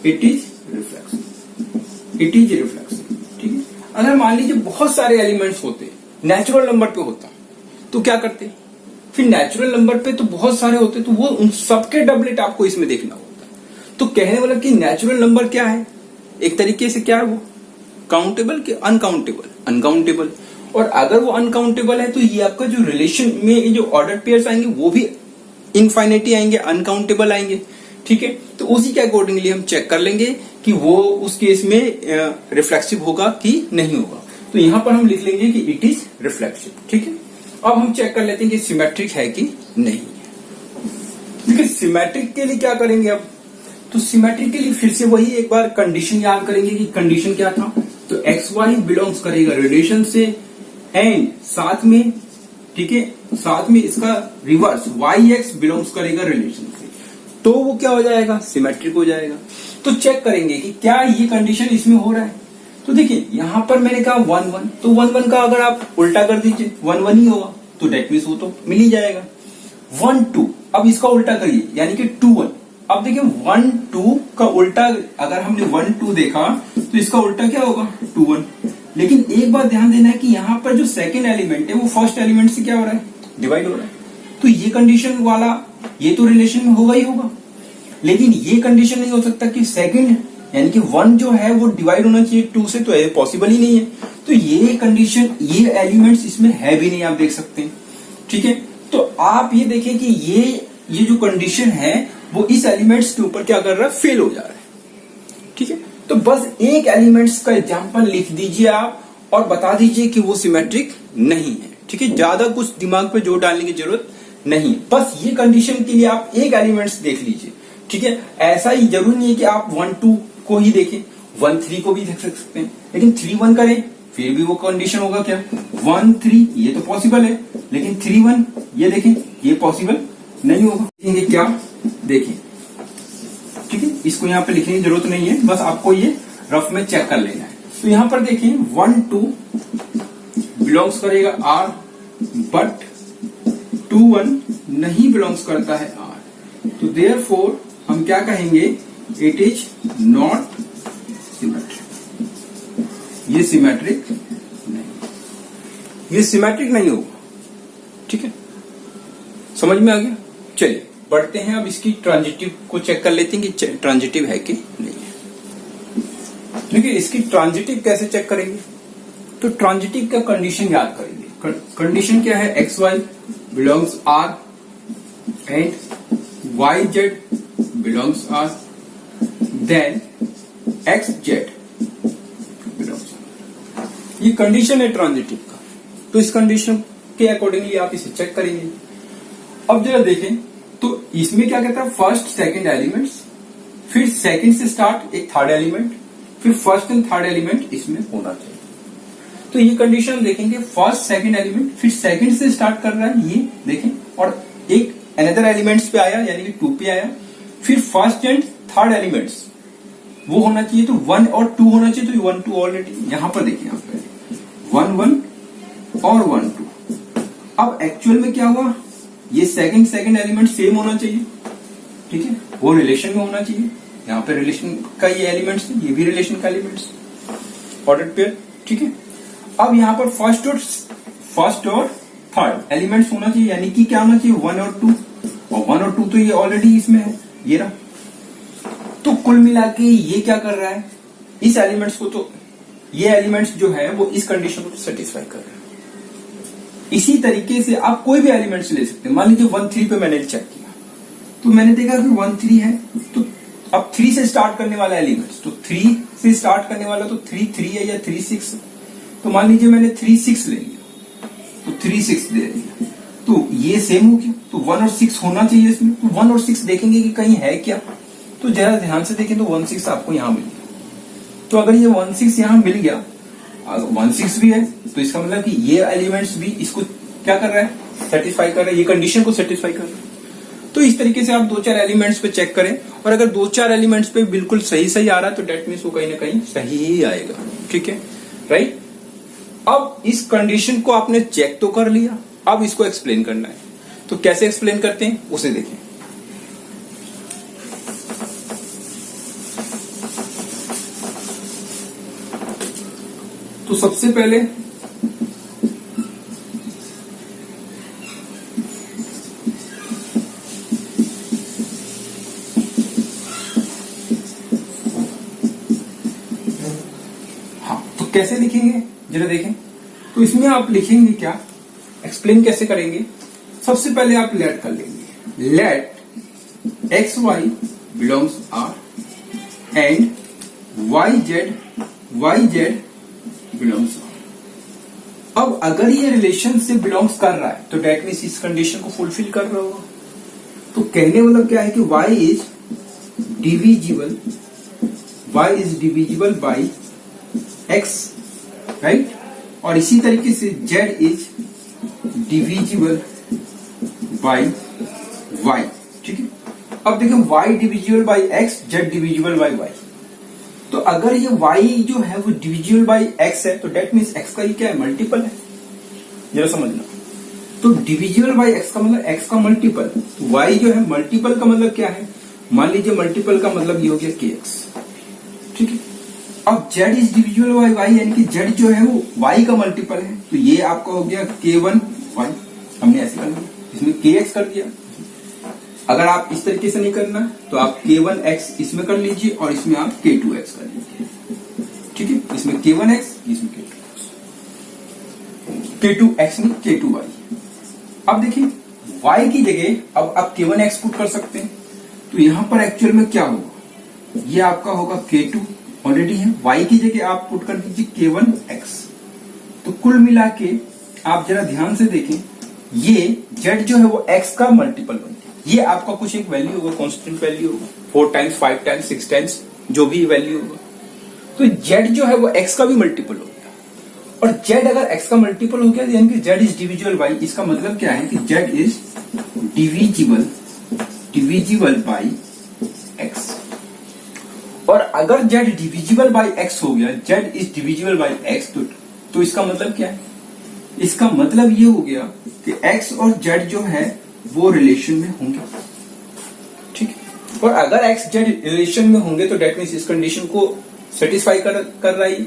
रिफ्लेक्सिव, ठीक है। अगर मान लीजिए बहुत सारे एलिमेंट्स होते, नेचुरल नंबर पे होता, तो क्या करते, फिर नेचुरल नंबर पे तो बहुत सारे होते, तो वो उन सबके डबलेट आपको इसमें देखना होता। तो कहने वाला कि नेचुरल नंबर क्या है, एक तरीके से क्या है वो, काउंटेबल के अनकाउंटेबल, अनकाउंटेबल। और अगर वो अनकाउंटेबल है तो ये आपका जो रिलेशन में जो ऑर्डर पेयर्स आएंगे वो भी इनफाइनिटी आएंगे, अनकाउंटेबल आएंगे, ठीक है। तो उसी के अकॉर्डिंगली हम चेक कर लेंगे कि वो उस केस में रिफ्लेक्सिव होगा कि नहीं होगा। तो यहां पर हम लिख लेंगे कि इट इज रिफ्लेक्सिव, ठीक है। अब हम चेक कर लेते हैं कि सिमेट्रिक है कि नहीं है। देखिए सिमेट्रिक के लिए क्या करेंगे अब, तो सिमेट्रिक के लिए फिर से वही एक बार कंडीशन याद करेंगे कि कंडीशन क्या था। तो एक्स वाई बिलोंग्स करेगा रिलेशन से, एंड साथ में, ठीक है, साथ में इसका रिवर्स वाई एक्स बिलोंग्स करेगा रिलेशन से, तो वो क्या हो जाएगा, सिमेट्रिक हो जाएगा। तो चेक करेंगे कि क्या ये कंडीशन इसमें हो रहा है। तो देखिए यहां पर मैंने कहा 1 1, तो 1 1 का अगर आप उल्टा कर दीजिए 1 1 ही होगा, तो डेट मीन्स वो तो मिल ही जाएगा। 1 2, अब इसका उल्टा करिए, यानी कि 2 1। अब देखिए 1 2 का उल्टा, अगर हमने 1 2 देखा तो इसका उल्टा क्या होगा, 2 1। लेकिन एक बात ध्यान देना है कि यहाँ पर जो सेकंड एलिमेंट है वो फर्स्ट एलिमेंट से क्या हो रहा है, डिवाइड हो रहा है। तो ये कंडीशन वाला ये तो रिलेशन में होगा ही होगा, लेकिन ये कंडीशन नहीं हो सकता कि सेकंड यानी कि 1 जो है वो डिवाइड होना चाहिए 2 से, तो ये पॉसिबल ही नहीं है। तो ये कंडीशन, ये एलिमेंट्स इसमें है भी नहीं, आप देख सकते हैं, ठीक है। तो आप ये देखें कि ये जो कंडीशन है वो इस एलिमेंट्स के ऊपर क्या कर रहा है, फेल हो जा रहा है, ठीक है। तो बस एक एलिमेंट्स का एग्जांपल लिख दीजिए आप और बता दीजिए कि वो सिमेट्रिक नहीं है, ठीक है। ज्यादा कुछ दिमाग पे जोर डालने की जरूरत नहीं, बस ये कंडीशन के लिए आप एक एलिमेंट्स देख लीजिए, ठीक है। ऐसा ही जरूरी नहीं है कि आप 1 2 को ही देखें, 1 3 को भी देख सकते हैं, लेकिन 3 1 करें फिर भी वो कंडीशन होगा क्या, 1 3, ये तो पॉसिबल है, लेकिन 3 1 ये देखें ये पॉसिबल नहीं होगा। देखेंगे क्या, देखें, ठीक है। इसको यहाँ पे लिखने की जरूरत नहीं है, बस आपको ये रफ में चेक कर लेना है। तो यहाँ पर देखिए 1 2 बिलोंग्स करेगा आर, बट 2 1 नहीं बिलोंग्स करता है आर। तो देयरफॉर हम क्या कहेंगे, इट इज नॉट सिमेट्रिक, ये सिमेट्रिक नहीं, ये सिमेट्रिक नहीं होगा, ठीक है। समझ में आ गया। चलिए बढ़ते हैं, अब इसकी ट्रांजिटिव को चेक कर लेते हैं कि ट्रांजिटिव है कि नहीं है। देखिए इसकी ट्रांजिटिव कैसे चेक करेंगे, तो ट्रांजिटिव का कंडीशन याद करेंगे। कंडीशन क्या है, x y belongs R and y z belongs R, then x z belongs R. ये कंडीशन है ट्रांजिटिव का। तो इस कंडीशन के अकॉर्डिंगली आप इसे चेक करेंगे। अब जरा देखें तो इसमें क्या कहता है, फर्स्ट सेकंड एलिमेंट्स, फिर सेकंड से स्टार्ट एक थर्ड एलिमेंट, फिर फर्स्ट एंड थर्ड एलिमेंट इसमें होना चाहिए। तो ये कंडीशन देखेंगे, फर्स्ट सेकंड एलिमेंट, फिर सेकंड से स्टार्ट कर रहा है ये देखें, और एक अनदर एलिमेंट्स पे आया यानी कि 2 पे आया, फिर फर्स्ट एंड थर्ड एलिमेंट्स वो होना चाहिए, तो 1 और 2 होना चाहिए। तो 1 2 ऑलरेडी यहां पर देखिए, यहाँ पे 1 1 और 1 2। अब एक्चुअल में क्या हुआ, ये सेकंड एलिमेंट सेम होना चाहिए, ठीक है, वो रिलेशन में होना चाहिए। यहाँ पे रिलेशन का ये एलिमेंट्स है, ये भी रिलेशन का एलिमेंट्स, ऑर्डर्ड पेयर, ठीक है। अब यहाँ पर फर्स्ट और थर्ड एलिमेंट्स होना चाहिए, यानी कि क्या होना चाहिए, 1 और 2, और 1 और 2 तो ये ऑलरेडी इसमें है, ये रहा। तो कुल मिला के ये क्या कर रहा है, इस एलिमेंट्स को, तो ये एलिमेंट्स जो है वो इस कंडीशन को सेटिस्फाई कर रहे हैं। इसी तरीके से आप कोई भी एलिमेंट्स ले सकते हैं। मान लीजिए 1 3 पे मैंने चेक किया, तो मैंने देखा कि 1 3 है, तो अब 3 से स्टार्ट करने वाला एलिमेंट्स, तो 3 से स्टार्ट करने वाला तो 3 3 है या 3 6। तो मान लीजिए मैंने 3 6 ले लिया, तो 3 6 दे दिया, तो ये सेम हो गया। तो 1 और 6 होना चाहिए इसमें, तो 1 और 6 देखेंगे कि कहीं है क्या। तो जरा ध्यान से देखें तो 1 6 आपको यहां मिल गया। तो अगर ये 1 6 यहां मिल गया 16 भी है, तो इसका मतलब कि ये एलिमेंट्स भी इसको क्या कर रहा है, सेटिस्फाई कर रहा है, ये कंडीशन को सेटिस्फाई कर रहा है। तो इस तरीके से आप 2-4 एलिमेंट्स पे चेक करें, और अगर 2-4 एलिमेंट्स पे बिल्कुल सही आ रहा है तो डेट मीन्स वो कहीं ना कहीं सही ही आएगा। ठीक है, राइट। अब इस कंडीशन को आपने चेक तो कर लिया, अब इसको एक्सप्लेन करना है। तो कैसे एक्सप्लेन करते हैं उसे देखें। तो सबसे पहले कैसे लिखेंगे जरा देखें। तो इसमें आप लिखेंगे क्या, एक्सप्लेन कैसे करेंगे। सबसे पहले आप लेट कर लेंगे, let x y belongs R and y z belongs R. अब अगर ये रिलेशन से बिलोंग्स कर रहा है तो डेट मीन्स इस कंडीशन को फुलफिल कर रहा होगा। तो कहने मतलब क्या है कि y is divisible by x, right. और इसी तरीके से z is divisible by y। ठीक है, अब देखिए y divisible by x, z divisible by y। तो अगर ये y जो है वो डिविजिबल बाई x है तो डेट मीन्स x का ये क्या है, मल्टीपल है। जरा समझना, तो डिविजिबल बाई x का मतलब x का मल्टीपल, तो y जो है मल्टीपल का मतलब क्या है, मान लीजिए मल्टीपल का मतलब ये हो गया kx। ठीक है, अब z is divisible by y, यानी कि z जो है वो y का मल्टीपल है, तो ये आपका हो गया k1y। हमने ऐसे कर लिया, इसमें kx कर दिया। अगर आप इस तरीके से नहीं करना तो आप k1x इसमें कर लीजिए और इसमें आप k2x कर लीजिए। ठीक है, इसमें k1x, इसमें k2x में k2y। अब देखिए y की जगह अब आप k1x पुट कर सकते हैं, तो यहां पर एक्चुअल में क्या होगा, ये आपका होगा k2 ऑलरेडी है, y की जगह आप पुट कर दीजिए k1x। तो कुल मिला के आप जरा ध्यान से देखें, ये z जो है वो x का मल्टीपल बनता है। ये आपका कुछ एक वैल्यू होगा, कांस्टेंट वैल्यू होगा, 4 टाइम्स 5 टाइम्स 6 टाइम्स जो भी वैल्यू होगा। तो z जो है वो x का भी मल्टीपल हो गया, और z अगर x का मल्टीपल हो गया यानी कि z इज डिविजिबल बाई, इसका मतलब क्या है कि z is divisible by x। और अगर z डिविजिबल बाई x हो गया, z is divisible by x, तो इसका मतलब क्या है, इसका मतलब ये हो गया कि x और z जो है वो रिलेशन में होंगे। ठीक है, और अगर x z रिलेशन में होंगे तो डेट मीन्स इस कंडीशन को सेटिस्फाई कर रहा है।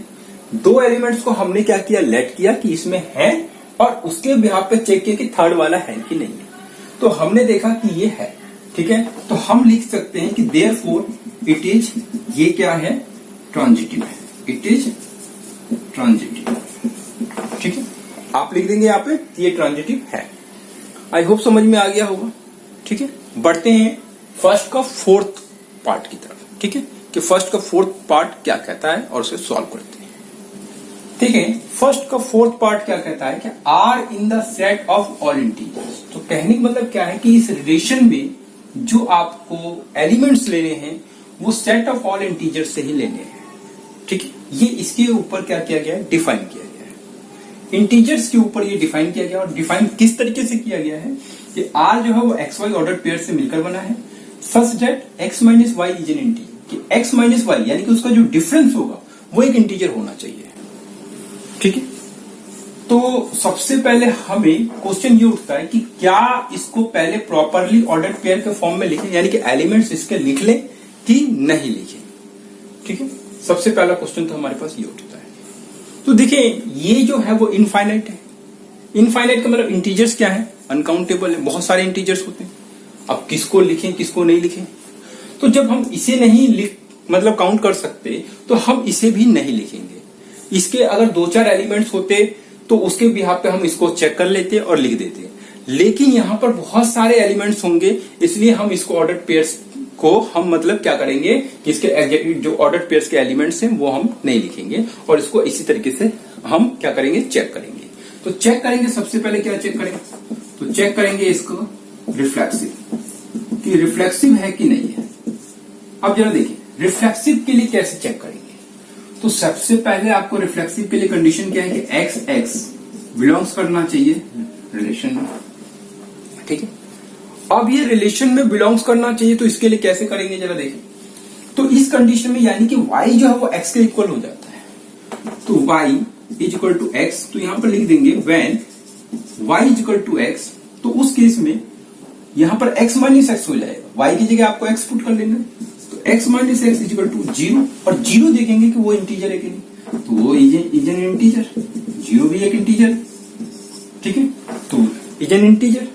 दो एलिमेंट्स को हमने क्या किया, लेट किया कि इसमें है, और उसके बिहाफ पे चेक किया कि थर्ड वाला है कि नहीं है। तो हमने देखा कि ये है। ठीक है, तो हम लिख सकते हैं कि देयरफॉर इट इज, ये क्या है, ट्रांजिटिव है, इट इज ट्रांजिटिव। ठीक है, आप लिख देंगे यहाँ पे ये ट्रांजिटिव है। आई होप समझ में आ गया होगा। ठीक है, बढ़ते हैं फर्स्ट का फोर्थ पार्ट की तरफ। ठीक है, कि फर्स्ट का फोर्थ पार्ट क्या कहता है और उसे सॉल्व करते हैं। ठीक है, फर्स्ट का फोर्थ पार्ट क्या कहता है कि R in the set of all integers. तो कहने का मतलब क्या है कि इस रिलेशन में जो आपको एलिमेंट्स लेने हैं वो सेट ऑफ ऑल इंटीजर्स से ही लेने हैं। ठीक है, ये इसके ऊपर क्या किया गया है, डिफाइन किया गया है। इंटीजर्स के ऊपर ये डिफाइन किया गया, और डिफाइन किस तरीके से किया गया है कि आर जो है वो एक्स वाई ऑर्डर पेयर से मिलकर बना है, such that x minus y is an integer, कि एक्स माइनस वाई यानी कि उसका जो डिफरेंस होगा वो एक इंटीजर होना चाहिए। ठीक है, तो सबसे पहले हमें क्वेश्चन ये उठता है कि क्या इसको पहले प्रॉपरली ऑर्डर्ड पेयर के फॉर्म में लिखें, यानी कि एलिमेंट्स इसके लिख लें कि नहीं लिखें। ठीक है, सबसे पहला क्वेश्चन तो हमारे पास ये उठता है। तो देखिए ये जो है वो इनफाइनाइट है। इनफाइनाइट का मतलब इंटीजर्स क्या है, अनकाउंटेबल है, बहुत सारे इंटीजर्स होते हैं। अब किसको लिखें किसको नहीं लिखें, तो जब हम इसे नहीं लिख मतलब काउंट कर सकते तो हम इसे भी नहीं लिखेंगे। इसके अगर 2-4 एलिमेंट्स होते तो उसके बिहाफ पे हम इसको चेक कर लेते और लिख देते, लेकिन यहाँ पर बहुत सारे एलिमेंट्स होंगे, इसलिए हम इसको ऑर्डर्ड पेयर्स को हम मतलब क्या करेंगे कि इसके जो ऑर्डर्ड पेयर्स के एलिमेंट्स हैं वो हम नहीं लिखेंगे, और इसको इसी तरीके से हम क्या करेंगे, चेक करेंगे। तो चेक करेंगे, सबसे पहले क्या चेक करेंगे, तो चेक करेंगे इसको रिफ्लेक्सिव, कि रिफ्लेक्सिव है कि नहीं है। अब जरा देखिए रिफ्लेक्सिव के लिए कैसे चेक करेंगे, तो सबसे पहले आपको रिफ्लेक्सिव के लिए कंडीशन क्या है कि एक्स एक्स बिलोंग्स करना चाहिए रिलेशन में, ठीक है। अब ये रिलेशन में बिलोंग्स करना चाहिए, तो इसके लिए कैसे करेंगे जरा देखें। तो इस कंडीशन में यानी कि y जो है वो x के इक्वल हो जाता है, तो y is equal to x, तो यहां पर लिख देंगे when y is equal to x, तो उस केस में यहां पर x माइनस एक्स हो जाएगा, y की जगह आपको x पुट कर लेना, तो x minus x is equal to 0, और 0 देखेंगे कि वो इंटीजर है कि नहीं, तो वो इज एन इंटीजर, 0 भी एक इंटीजर, ठीक है, तो इज एन इंटीजर,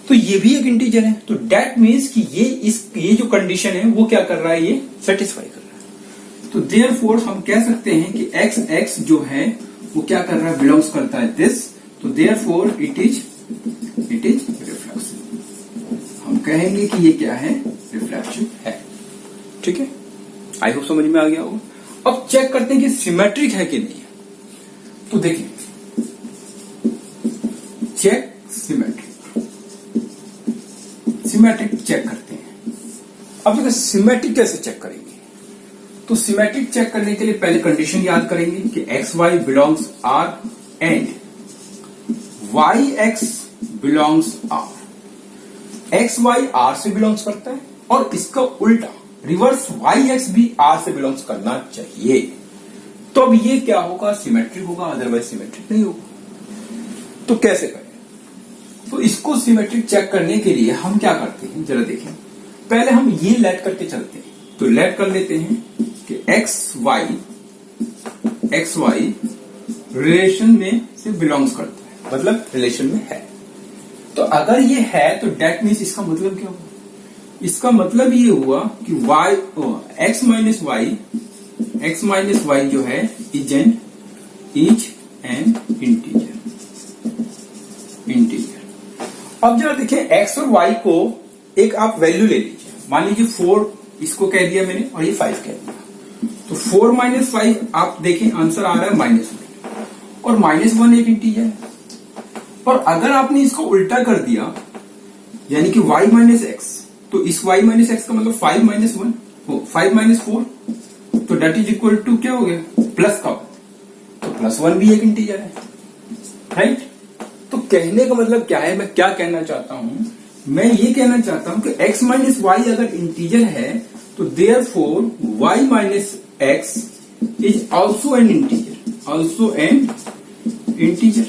तो ये भी एक इंटीजर है, तो दैट मीन्स कि ये जो कंडीशन है वो क्या कर रहा है, ये सेटिस्फाई कर रहा है। तो देयरफॉर हम कह सकते हैं कि एक्स एक्स जो है वो क्या कर रहा है, बिलोंग्स करता है दिस, तो देयरफॉर इट इज रिफ्लेक्सिव, हम कहेंगे कि ये क्या है, रिफ्लेक्शन है, ठीक है। आई होप समझ में आ गया होगा। अब चेक करते हैं कि सिमेट्रिक है कि नहीं है, तो देखिए चेक सिमेट्रिक, सिमेट्रिक चेक करते हैं। अब देखो सिमेट्रिक कैसे चेक करेंगे, तो सिमेट्रिक चेक करने के लिए पहले कंडीशन याद करेंगे कि x y belongs R and y x belongs R, x y R से बिलोंग्स करता है और इसका उल्टा रिवर्स वाई एक्स भी आर से बिलोंग्स करना चाहिए, तो अब ये क्या होगा, सिमेट्रिक होगा, अदरवाइज सिमेट्रिक नहीं होगा। तो कैसे करें, तो इसको सिमेट्रिक चेक करने के लिए हम क्या करते हैं जरा देखें। पहले हम ये लेट करके चलते हैं, तो लेट कर लेते हैं कि एक्स वाई रिलेशन में से बिलोंग्स करता है, मतलब रिलेशन में है। तो अगर ये है तो डेट मीन्स इसका मतलब क्या हुआ, इसका मतलब ये हुआ कि एक्स माइनस वाई जो है इज एन इंटीजर। अब जरा देखें एक्स और वाई को एक आप वैल्यू ले लीजिए, मान लीजिए 4 इसको कह दिया मैंने और ये 5 कह दिया, तो 4 माइनस 5 आप देखें आंसर आ रहा है -1, और -1 एक इंटीजर है। और अगर आपने इसको उल्टा कर दिया यानी कि y माइनस एक्स, तो इस y माइनस एक्स का मतलब 5 माइनस 1 5 माइनस 4, तो डेट इज इक्वल टू क्या हो गया, प्लस का, तो +1 भी एक इंटीजर है, राइट। तो कहने का मतलब क्या है, मैं क्या कहना चाहता हूं, मैं ये कहना चाहता हूं कि x माइनस वाई अगर इंटीजर है तो therefore y minus x is also an integer,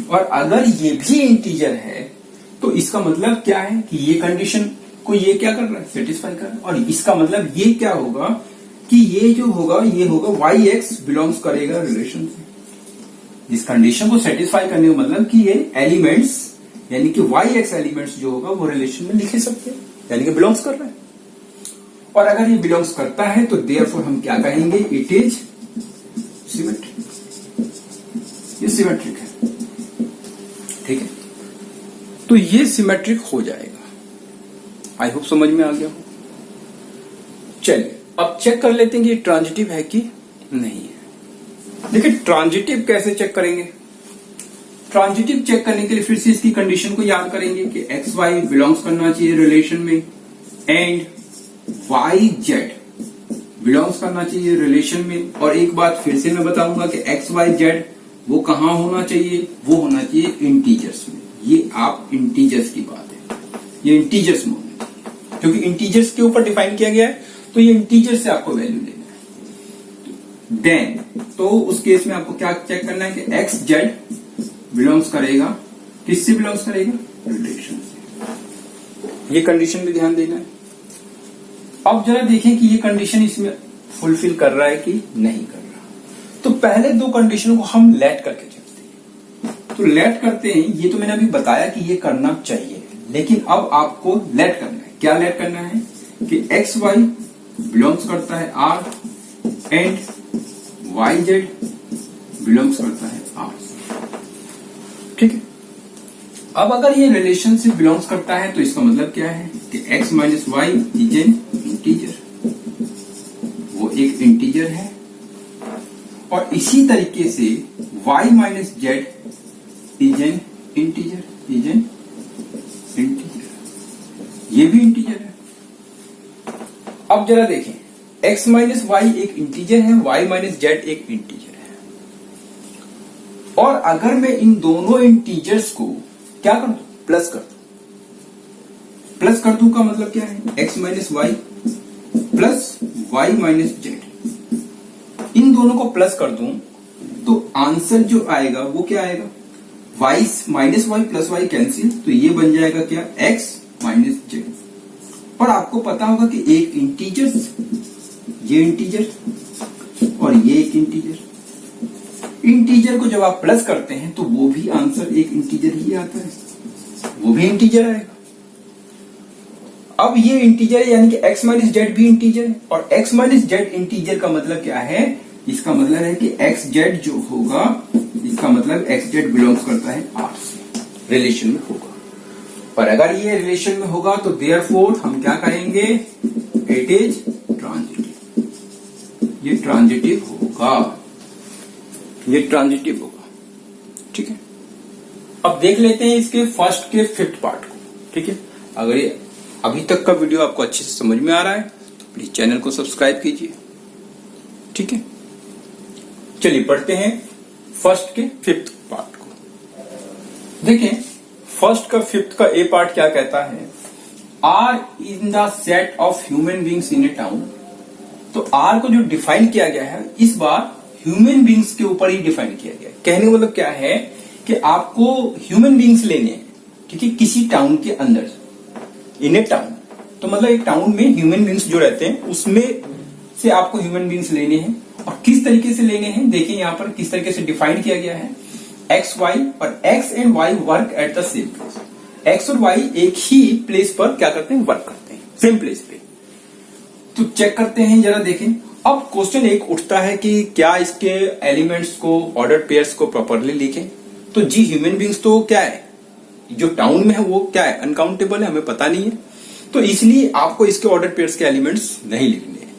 और अगर ये भी इंटीजर है तो इसका मतलब क्या है कि ये कंडीशन को ये क्या कर रहा है, सेटिस्फाई कर रहा है, और इसका मतलब ये क्या होगा कि ये जो होगा ये होगा वाई एक्स बिलोंग्स करेगा रिलेशन से। इस कंडीशन को सेटिस्फाई करने का मतलब कि ये एलिमेंट्स यानी कि वाई एक्स एलिमेंट्स जो होगा वो रिलेशन में लिखे सकते हैं, यानी कि बिलोंग्स कर रहा है। और अगर ये बिलोंग्स करता है तो देयरफॉर हम क्या कहेंगे, इट इज सिमेट्रिक, ये सिमेट्रिक है, ठीक है। तो ये सिमेट्रिक हो जाएगा। आई होप समझ में आ गया हो। चलिए अब चेक कर लेते हैं कि ये ट्रांजिटिव है कि नहीं है। देखिए ट्रांजिटिव कैसे चेक करेंगे, ट्रांजिटिव चेक करने के लिए फिर से इसकी कंडीशन को याद करेंगे कि एक्स वाई बिलोंग्स करना चाहिए रिलेशन में एंड वाई जेड बिलोंग्स करना चाहिए रिलेशन में। और एक बात फिर से मैं बताऊंगा कि एक्स वाई जेड वो कहां होना चाहिए, वो होना चाहिए इंटीजर्स में। ये आप इंटीजर्स की बात है, ये इंटीजर्स में होना चाहिए क्योंकि इंटीजर्स के ऊपर डिफाइन किया गया है, तो ये इंटीजर से आपको वैल्यू लेना है। देन तो उस केस में आपको क्या चेक करना है कि एक्स जेड बिलोंग्स करेगा, किससे बिलोंग्स करेगा, रिलेशन से। ये कंडीशन भी ध्यान देना है। अब जरा देखें कि ये कंडीशन इसमें फुलफिल कर रहा है कि नहीं कर रहा। तो पहले दो कंडीशनों को हम लेट करके चलते हैं। तो लेट करते हैं, ये तो मैंने अभी बताया कि ये करना चाहिए, लेकिन अब आपको लेट करना है। क्या लेट करना है कि एक्स वाई बिलोंग्स करता है R and y z belongs करता है आर, ठीक है। अब अगर ये रिलेशनशिप बिलोंग्स करता है तो इसका मतलब क्या है कि x minus y is an integer, वो एक इंटीजर है। और इसी तरीके से y minus z is an integer, ये भी इंटीजर है। अब जरा देखें x माइनस वाई एक इंटीजर है, y माइनस जेड एक इंटीजर है। और अगर मैं इन दोनों इंटीजर्स को क्या कर दूं, प्लस कर दूं। प्लस कर दूं का मतलब क्या है, x minus y plus y minus z, इन दोनों को प्लस कर दूं तो आंसर जो आएगा वो क्या आएगा, y minus y plus y cancel, तो ये बन जाएगा क्या, x माइनस जेड। और आपको पता होगा कि एक इंटीजर, ये इंटीजर और ये एक इंटीजर, इंटीजर को जब आप प्लस करते हैं तो वो भी आंसर एक इंटीजर ही आता है, वो भी इंटीजर आएगा। अब ये इंटीजर है यानी कि x माइनस जेड भी इंटीजर है, और x माइनस जेड इंटीजर का मतलब क्या है, इसका मतलब है कि x जेड जो होगा, इसका मतलब x जेड बिलोंग्स करता है R से, रिलेशन में होगा। पर अगर ये रिलेशन में होगा तो देयरफॉर हम क्या कहेंगे, इट इज ट्रांजिटिव, ये ट्रांजिटिव होगा, ये ट्रांजिटिव होगा। ठीक है, अब देख लेते हैं इसके फर्स्ट के फिफ्थ पार्ट को। ठीक है, अगर ये अभी तक का वीडियो आपको अच्छे से समझ में आ रहा है तो प्लीज चैनल को सब्सक्राइब कीजिए। ठीक है, चलिए पढ़ते हैं फर्स्ट के फिफ्थ पार्ट को। देखें, फर्स्ट का फिफ्थ का ए पार्ट क्या कहता है, R in the set of human beings in a town. तो आर को जो डिफाइन किया गया है, इस बार ह्यूमन बींग्स के ऊपर ही डिफाइन किया गया है। कहने का मतलब क्या है कि आपको ह्यूमन बींग्स लेने हैं, ठीक है, किसी टाउन के अंदर, इन ए टाउन। तो मतलब एक टाउन में ह्यूमन बींग्स जो रहते हैं उसमें से आपको ह्यूमन बींग्स लेने हैं। और किस तरीके से लेने हैं, देखिए यहां पर किस तरीके से डिफाइन किया गया है, एक्स वाई, और x and y work at the same place. X और वाई एक ही प्लेस पर क्या करते हैं, वर्क करते हैं, सेम प्लेस पे। तो चेक करते हैं, जरा देखें। अब क्वेश्चन एक उठता है कि क्या इसके एलिमेंट्स को, ऑर्डर पेयर्स को प्रॉपरली लिखें। तो जी, ह्यूमन बींग्स तो क्या है, जो टाउन में है वो क्या है, अनकाउंटेबल है, हमें पता नहीं है, तो इसलिए आपको इसके ऑर्डर पेयर्स के एलिमेंट्स नहीं लिखने हैं।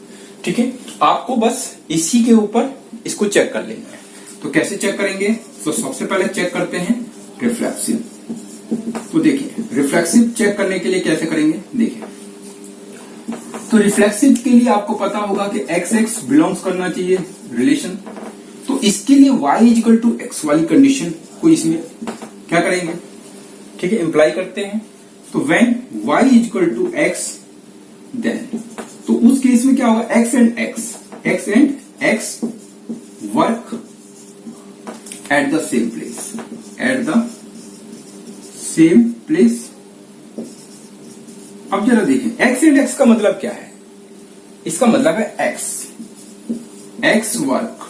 ठीक है, आपको बस इसी के ऊपर इसको चेक कर लेना है। तो कैसे चेक करेंगे, तो सबसे पहले चेक करते हैं रिफ्लेक्सिव। तो देखिए, रिफ्लेक्सिव चेक करने के लिए कैसे करेंगे, देखिए। तो रिफ्लेक्सिव के लिए आपको पता होगा कि एक्स एक्स बिलोंग्स करना चाहिए रिलेशन। तो इसके लिए y इक्वल टू एक्स वाली कंडीशन को इसमें क्या करेंगे, ठीक है, इंप्लाई करते हैं। तो when y equal to x, then तो उस केस में क्या होगा, x and x work at the same place, at the same place. अब जरा देखें, x एंड x का मतलब क्या है, इसका मतलब है x वर्क,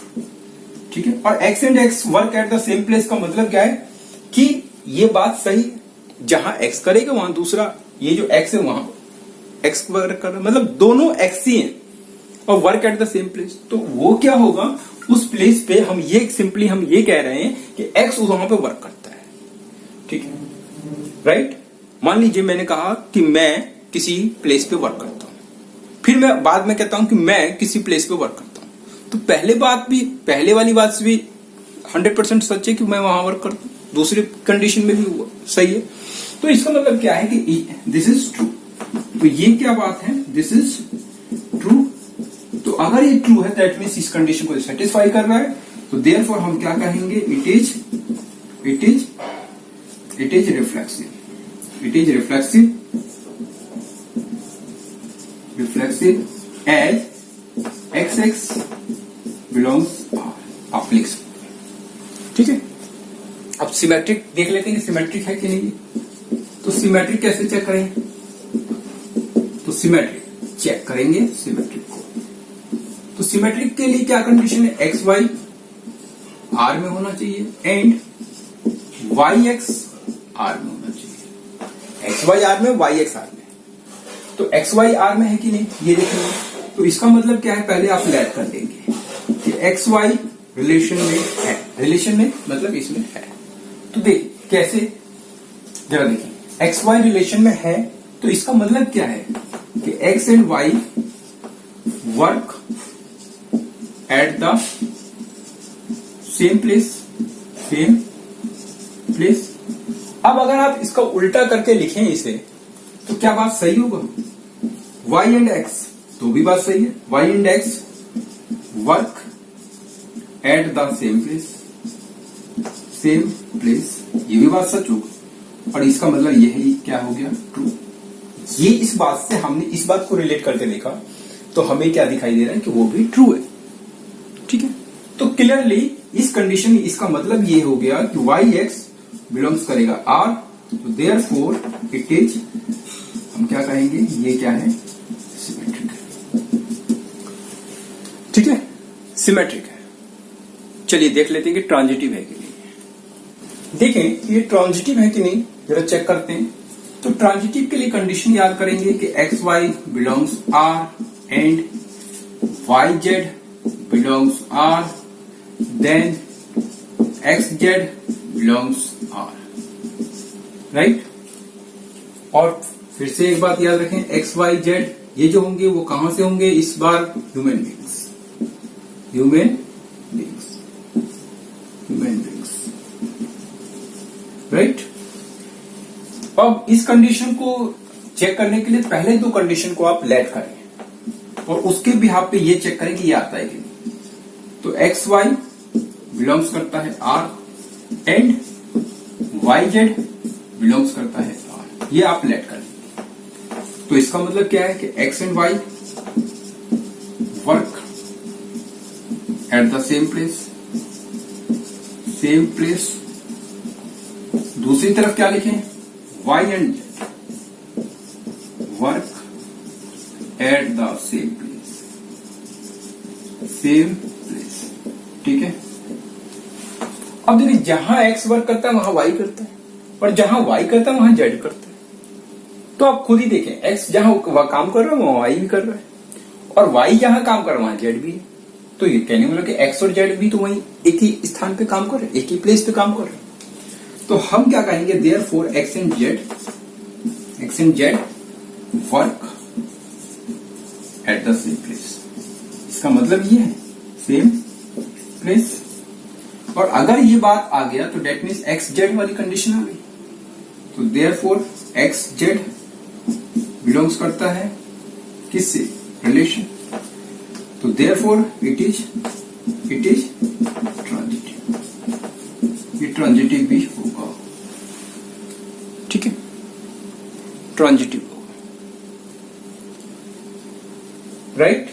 ठीक है। और x and x work at the same place का मतलब क्या है कि ये बात सही, जहां x करेगा वहां दूसरा, ये जो x है वहां x वर्क कर रहा है, मतलब दोनों x ही हैं और work at the same place. तो वो क्या होगा, उस प्लेस पे हम ये सिंपली हम ये कह रहे हैं कि x वहां पे वर्क करता है, ठीक है, राइट। मान लीजिए मैंने कहा कि मैं किसी प्लेस पे वर्क करता हूं, फिर मैं बाद में कहता हूं कि मैं किसी प्लेस पे वर्क करता हूं, तो पहले वाली बात भी 100% सच है कि मैं वहां वर्क करता हूं, दूसरी कंडीशन में भी सही है। तो इसका मतलब क्या है कि दिस इज ट्रू। तो ये क्या बात है, दिस इज ट्रू। तो अगर ये ट्रू है दैट मीन्स इस कंडीशन को सेटिस्फाई कर रहा है, तो देयरफॉर हम क्या कहेंगे, it is reflexive, it is reflexive as x x belongs R, आप लिख सकते, ठीक है। अब सिमेट्रिक देख लेते हैं, सिमेट्रिक है कि नहीं। तो सिमेट्रिक कैसे चेक करें, तो सिमेट्रिक चेक करेंगे सिमेट्रिक को। तो सिमेट्रिक के लिए क्या कंडीशन है, एक्स वाई आर में होना चाहिए एंड वाई एक्स आर में होना चाहिए, एक्स वाई आर में, वाई एक्स आर में। तो एक्स वाई आर में है कि नहीं, ये देखेंगे। तो इसका मतलब क्या है, पहले आप लेट कर देंगे कि एक्स वाई रिलेशन में है, रिलेशन में मतलब इसमें है। तो देख कैसे, जरा देखिए, एक्स वाई रिलेशन में है तो इसका मतलब क्या है कि x and y work at the same place, अब अगर आप इसका उल्टा करके लिखें इसे, तो क्या बात सही होगा, y एंड x तो भी बात सही है। y and x work at the same place, ये भी बात सच होगी। और इसका मतलब ये है, क्या हो गया, ट्रू। ये इस बात से हमने इस बात को रिलेट करके देखा, तो हमें क्या दिखाई दे रहा है कि वो भी ट्रू है। ठीक है, तो क्लियरली इस कंडीशन में इसका मतलब ये हो गया कि y(x) बिलोंग्स करेगा R, तो देयरफॉर इट इज, हम क्या कहेंगे, ये क्या है, सिमेट्रिक है। ठीक है, सिमेट्रिक है। चलिए देख लेते हैं कि ट्रांजिटिव है कि नहीं। देखें ये ट्रांजिटिव है कि नहीं, जरा चेक करते हैं। तो ट्रांजिटिव के लिए कंडीशन याद करेंगे कि x y belongs R and YZ belongs R, then XZ belongs R, right. और फिर से एक बात याद रखें, एक्स वाई जेड ये जो होंगे वो कहां से होंगे, इस बार ह्यूमन बीइंग्स, राइट। अब इस कंडीशन को चेक करने के लिए पहले दो कंडीशन को आप लेट करें और उसके बिहाफ पे ये चेक करें कि ये आता है कि नहीं। तो एक्स वाई बिलोंग्स करता है R एंड YZ बिलोंग्स करता है R, ये आप लेट करें। तो इसका मतलब क्या है कि x and y work at the same place. दूसरी तरफ क्या लिखें, y and z work at the same place. ठीक है, अब देखिए जहां x वर्क करता है वहां y करता है, और जहां y करता है वहां z करता है। तो आप खुद ही देखें, x जहां वह काम कर रहा है वहां y भी कर रहा है, और y जहां काम कर रहा है वहां z भी है। तो ये कहने मतलब कि x और z भी तो वहीं एक ही स्थान पे काम कर रहे हैं, एक ही प्लेस पे काम कर रहे हैं। तो हम क्या कहेंगे, therefore x and z work at the same place. इसका मतलब ये है सेम प्लेस। और अगर ये बात आ गया तो डेट मीन्स एक्स जेड वाली कंडीशन आ गई। तो देयरफॉर एक्स जेड बिलोंग्स करता है किससे, रिलेशन। तो देयरफॉर इट इज ट्रांजिटिव, ये ट्रांजिटिव भी होगा। ठीक है, ट्रांजिटिव होगा, राइट।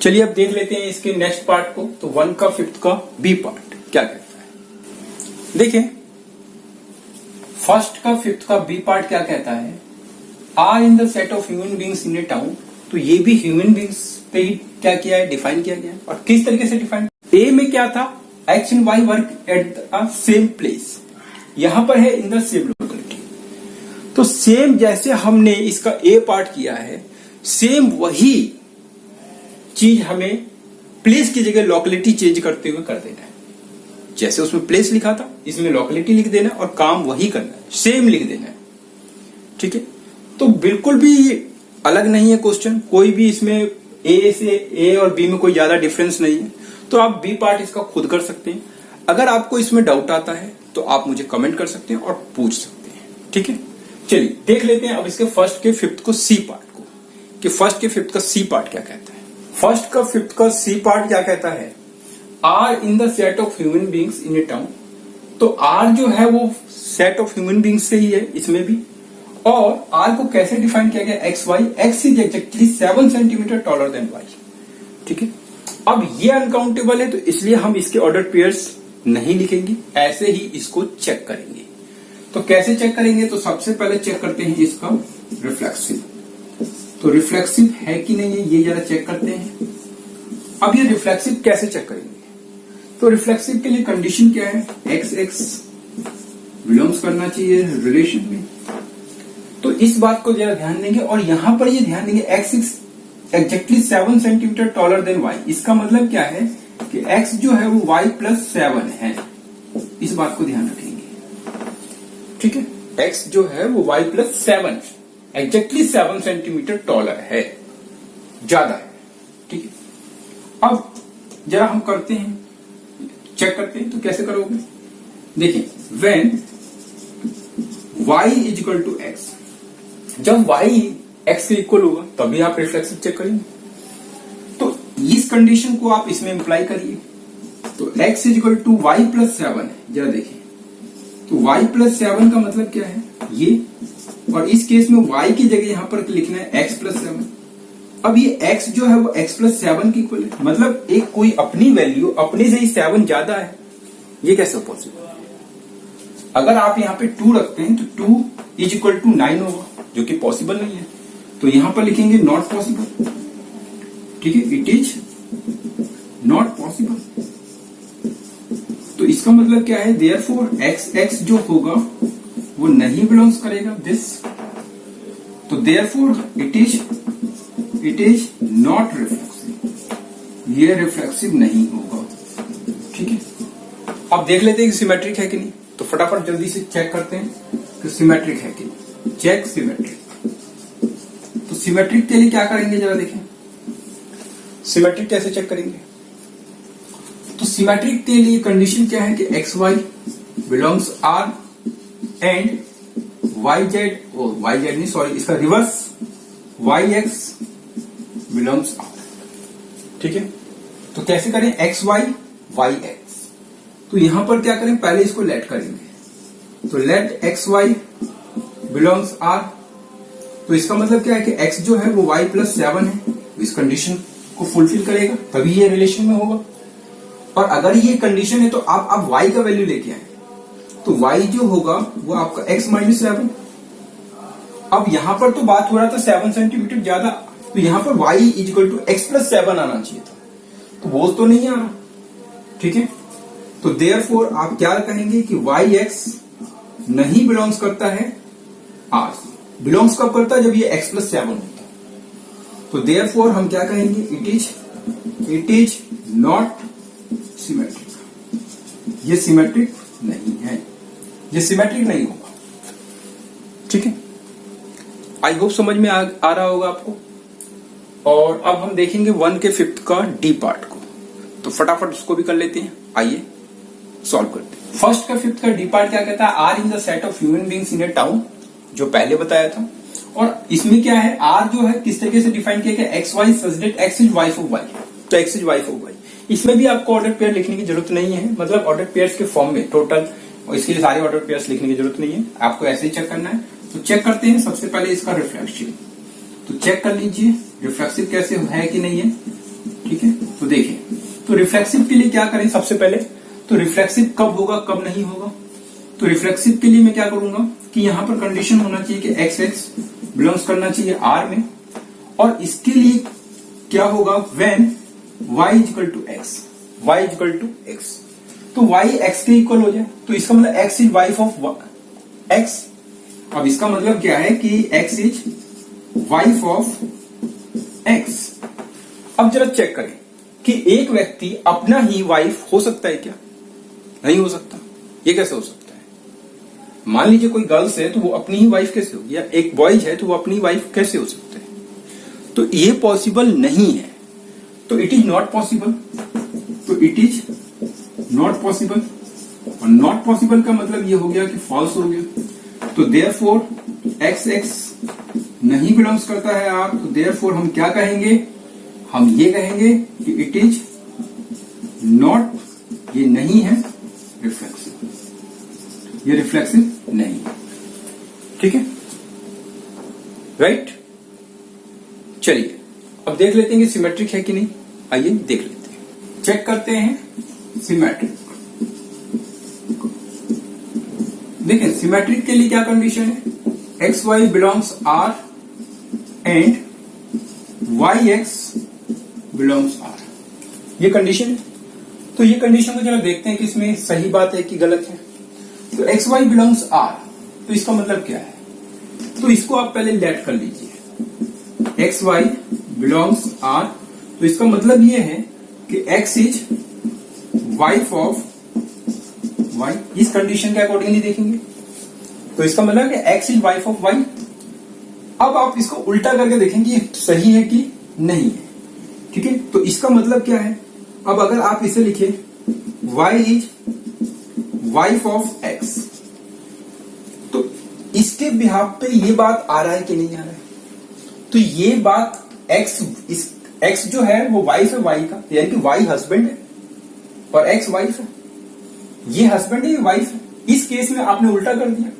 चलिए अब देख लेते हैं इसके नेक्स्ट पार्ट को। तो 1 का 5th का बी पार्ट क्या कहता है। देखिए 1st का 5th का बी पार्ट क्या कहता है, R in the set of human beings in a town. तो ये भी ह्यूमन बींग्स पे ही क्या किया है, डिफाइन किया गया है। और किस तरीके से डिफाइन, ए में क्या था, x and y work at the same place, यहां पर है इन द सेम लोकेलिटी। तो सेम जैसे हमने इसका ए पार्ट किया है, सेम वही चीज हमें प्लेस की जगह लोकेलिटी चेंज करते हुए कर देना है। जैसे उसमें प्लेस लिखा था, इसमें लोकेलिटी लिख देना और काम वही करना है, सेम लिख देना है। ठीक है, तो बिल्कुल भी अलग नहीं है क्वेश्चन, कोई भी इसमें ए और बी में कोई ज्यादा डिफरेंस नहीं है। तो आप बी पार्ट इसका खुद कर सकते हैं। अगर आपको इसमें डाउट आता है तो आप मुझे कमेंट कर सकते हैं और पूछ सकते हैं। ठीक है, चलिए देख लेते हैं अब इसके 1st के 5th को सी पार्ट को, कि 1st के 5th का सी पार्ट क्या कहता है। 1st का 5th का सी पार्ट क्या कहता है, R in the set of human beings in a town. तो आर जो है वो सेट ऑफ ह्यूमन बींग्स से ही है इसमें भी। और आर को कैसे डिफाइन किया गया, x y, x is exactly 7 centimetre taller than y. ठीक है, अब ये अनकाउंटेबल है तो इसलिए हम इसके ऑर्डर पेयर्स नहीं लिखेंगे, ऐसे ही इसको चेक करेंगे। तो कैसे चेक करेंगे, तो सबसे पहले चेक करते हैं इसका रिफ्लेक्सिव। तो रिफ्लेक्सिव है कि नहीं है ये जरा चेक करते हैं। अब ये रिफ्लेक्सिव कैसे चेक करेंगे, तो रिफ्लेक्सिव के लिए कंडीशन क्या है, एक्स एक्स बिलोंग्स करना चाहिए रिलेशन में। तो इस बात को जरा ध्यान देंगे, और यहां पर ये ध्यान देंगे x exactly 7 centimetre taller than y. इसका मतलब क्या है कि एक्स जो है वो वाई प्लस 7 है, इस बात को ध्यान रखेंगे। ठीक है, एक्स जो है वो y plus 7 exactly 7 centimetre taller है, ज्यादा है। ठीक है, अब जरा हम करते हैं, चेक करते हैं। तो कैसे करोगे, देखिए when y is equal to x, जब y x के इक्वल होगा तभी आप रिफ्लेक्सिव चेक करेंगे। तो इस कंडीशन को आप इसमें इंप्लाई करिए। तो x equal to y plus 7 है, जरा देखिए। तो y प्लस 7 का मतलब क्या है, ये, और इस केस में y की जगह यहां पर लिखना है x प्लस 7। अब ये x जो है वो x प्लस 7 की इक्वल है, मतलब एक कोई अपनी वैल्यू अपने से ही 7 ज्यादा है। ये कैसे पॉसिबल? अगर आप यहाँ पे 2 रखते हैं तो 2 इज इक्वल टू 9 होगा, जो कि पॉसिबल नहीं है। तो यहां पर लिखेंगे नॉट पॉसिबल। ठीक है, इट इज नॉट पॉसिबल। तो इसका मतलब क्या है, देयरफॉर x जो होगा वो नहीं बिलोंग्स करेगा दिस। तो therefore it is not reflexive, ये रिफ्लेक्सिव नहीं होगा। ठीक है, अब देख लेते हैं कि सिमेट्रिक है कि नहीं। तो फटाफट जल्दी से चेक करते हैं कि सिमेट्रिक है कि नहीं। Check symmetric. तो सिमेट्रिक के लिए क्या करेंगे, जरा देखें सिमेट्रिक कैसे चेक करेंगे। तो सिमेट्रिक के लिए कंडीशन क्या है कि x y belongs R and y z नहीं, सॉरी, इसका reverse y x belongs R. ठीक है, तो कैसे करें, एक्स वाई वाई एक्स। तो यहां पर क्या करें, पहले इसको लेट करेंगे। तो let x y belongs R. तो इसका मतलब क्या है कि एक्स जो है वो वाई प्लस 7 है, इस कंडीशन को फुलफिल करेगा तभी ये रिलेशन में होगा। और अगर ये कंडीशन है तो आप y का वैल्यू लेके आए, तो y जो होगा वो आपका x माइनस 7। अब यहां पर तो बात हो रहा था 7 सेंटीमीटर ज्यादा, तो यहां पर y is equal to x plus 7 आना चाहिए था, तो वो तो नहीं आ रहा। ठीक है, तो देयरफॉर आप क्या कहेंगे कि yx नहीं बिलोंग्स करता है r से। बिलोंग्स कब करता है, जब ये x प्लस 7 होता है। तो देयरफॉर हम क्या कहेंगे, इट इज नॉट सिमेट्रिक। ये सिमेट्रिक नहीं है, ये सिमेट्रिक नहीं होगा। ठीक है, आई होप समझ में आ रहा होगा आपको। और अब हम देखेंगे 1 के 5th का डी पार्ट को। तो फटाफट उसको भी कर लेते हैं, आइए सॉल्व करते हैं। फर्स्ट का 5th का डी पार्ट क्या कहता है, R in the set of human beings in a town, जो पहले बताया था। और इसमें क्या है, आर जो है किस तरीके से डिफाइन किया गया, x y such that x is wife of y. तो x is wife of y. इसमें भी आपको ऑर्डर पेयर लिखने की जरूरत नहीं है, मतलब ऑर्डर पेयर्स के फॉर्म में टोटल, और इसके लिए सारे ऑर्डर पेयर्स लिखने की जरूरत नहीं है, आपको ऐसे ही चेक करना है। तो चेक करते हैं सबसे पहले इसका रिफ्लेक्शन। तो चेक कर लीजिए रिफ्लेक्सिव कैसे है कि नहीं है। ठीक है, तो देखिए, तो रिफ्लेक्सिव के लिए क्या करें सबसे पहले, तो रिफ्लेक्सिव कब होगा कब नहीं होगा। तो रिफ्लेक्सिव के लिए मैं क्या करूंगा कि यहां पर कंडीशन होना चाहिए कि एक्स एक्स बिलोंग्स करना चाहिए आर में, और इसके लिए क्या होगा, when y equal to x, y equal to x. तो y x के इक्वल हो जाए, तो इसका मतलब x is wife of x। अब इसका मतलब क्या है कि x is wife of x। अब जरा चेक करें कि एक व्यक्ति अपना ही वाइफ हो सकता है क्या, नहीं हो सकता। ये कैसे हो सकता है, मान लीजिए कोई गर्ल्स है तो वो अपनी ही वाइफ कैसे होगी, या एक बॉयज है तो वो अपनी वाइफ कैसे हो सकते हैं। तो ये पॉसिबल नहीं है, तो इट इज नॉट पॉसिबल। तो इट इज नॉट पॉसिबल, और नॉट पॉसिबल का मतलब ये हो गया कि फॉल्स हो गया। तो देयरफॉर एक्स एक्स नहीं बिलोंग्स करता है आर। तो देयरफॉर हम क्या कहेंगे, हम ये कहेंगे कि इट इज नॉट, ये नहीं है रिफ्लेक्सिव, ये रिफ्लेक्सिव नहीं है। ठीक है, राइट। चलिए अब देख लेते हैं कि सिमेट्रिक है कि नहीं, आइए देख लेते हैं। चेक करते हैं सिमेट्रिक। देखें सिमेट्रिक के लिए क्या कंडीशन है, x y belongs R and y x belongs R, ये कंडीशन है। तो ये कंडीशन को जरा देखते हैं कि इसमें सही बात है कि गलत है। तो एक्स वाई बिलोंग्स आर, तो इसका मतलब क्या है, तो इसको आप पहले लेट कर लीजिए, एक्स वाई बिलोंग्स आर। तो इसका मतलब ये है कि x is wife of y, इस कंडीशन के अकॉर्डिंगली देखेंगे। तो इसका मतलब कि x is wife of y। अब आप इसको उल्टा करके देखेंगे ये सही है कि नहीं है। ठीक है, तो इसका मतलब क्या है, अब अगर आप इसे लिखें y is wife of x, तो इसके बिहाफ पे ये बात आ रहा है कि नहीं आ रहा है। तो ये बात एक्स जो है वो वाइफ है वाई का, यानी कि वाई हस्बैंड है और एक्स वाइफ है। ये हस्बैंड है, ये वाइफ है। इस केस में आपने उल्टा कर दिया,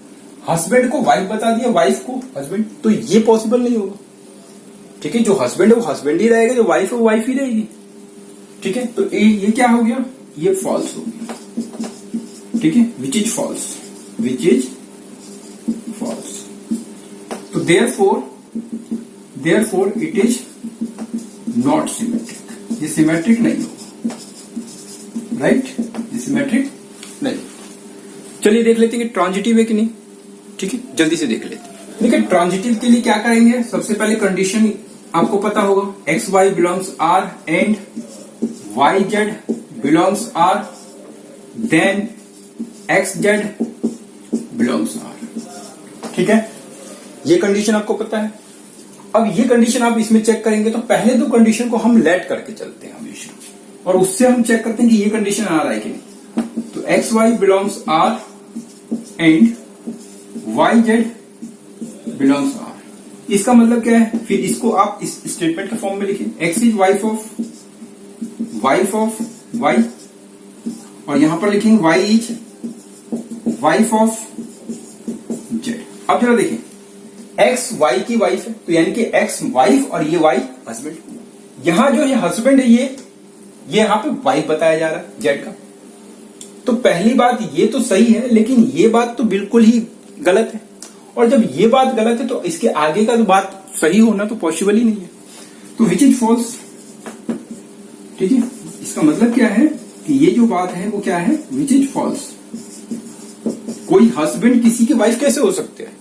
हस्बैंड को वाइफ बता दिया, वाइफ को हस्बैंड, तो ये पॉसिबल नहीं होगा। ठीक है, जो हस्बैंड है वो हस्बैंड ही रहेगा, जो वाइफ है वो वाइफ ही रहेगी। ठीक है, तो ये क्या हो गया, ये फॉल्स हो गया। ठीक है, which is false, which is false. तो therefore it is not symmetric, ये सिमेट्रिक नहीं होगा, राइट, ये सिमेट्रिक नहीं। चलिए देख लेते हैं कि ट्रांजिटिव है कि नहीं। ठीक है, जल्दी से देख लेते हैं। देखिए ट्रांजिटिव के लिए क्या करेंगे, सबसे पहले कंडीशन आपको पता होगा, x y belongs R and y z belongs R, then x z belongs R. ठीक है, ये कंडीशन आपको पता है। अब ये कंडीशन आप इसमें चेक करेंगे तो पहले दो कंडीशन को हम लेट करके चलते हैं हमेशा, और उससे हम चेक करते हैं कि ये कंडीशन आ रहा है कि नहीं। तो x y belongs R and y z belongs R, इसका मतलब क्या है, फिर इसको आप इस स्टेटमेंट के फॉर्म में लिखिए, x is wife of y, और यहां पर लिखेंगे y is wife of z. अब जरा देखिए, एक्स वाई की वाइफ है, तो यानी कि एक्स वाइफ और ये वाई हस्बैंड। यहां जो ये हस्बैंड है, ये यहां पे वाइफ बताया जा रहा है जेड का। तो पहली बात ये तो सही है, लेकिन ये बात तो बिल्कुल ही गलत है, और जब ये बात गलत है तो इसके आगे का तो बात सही होना तो पॉसिबल ही नहीं है। तो विच इज फॉल्स। ठीक है, इसका मतलब क्या है कि ये जो बात है वो क्या है, विच इज फॉल्स। कोई हस्बैंड किसी की वाइफ कैसे हो सकते हैं,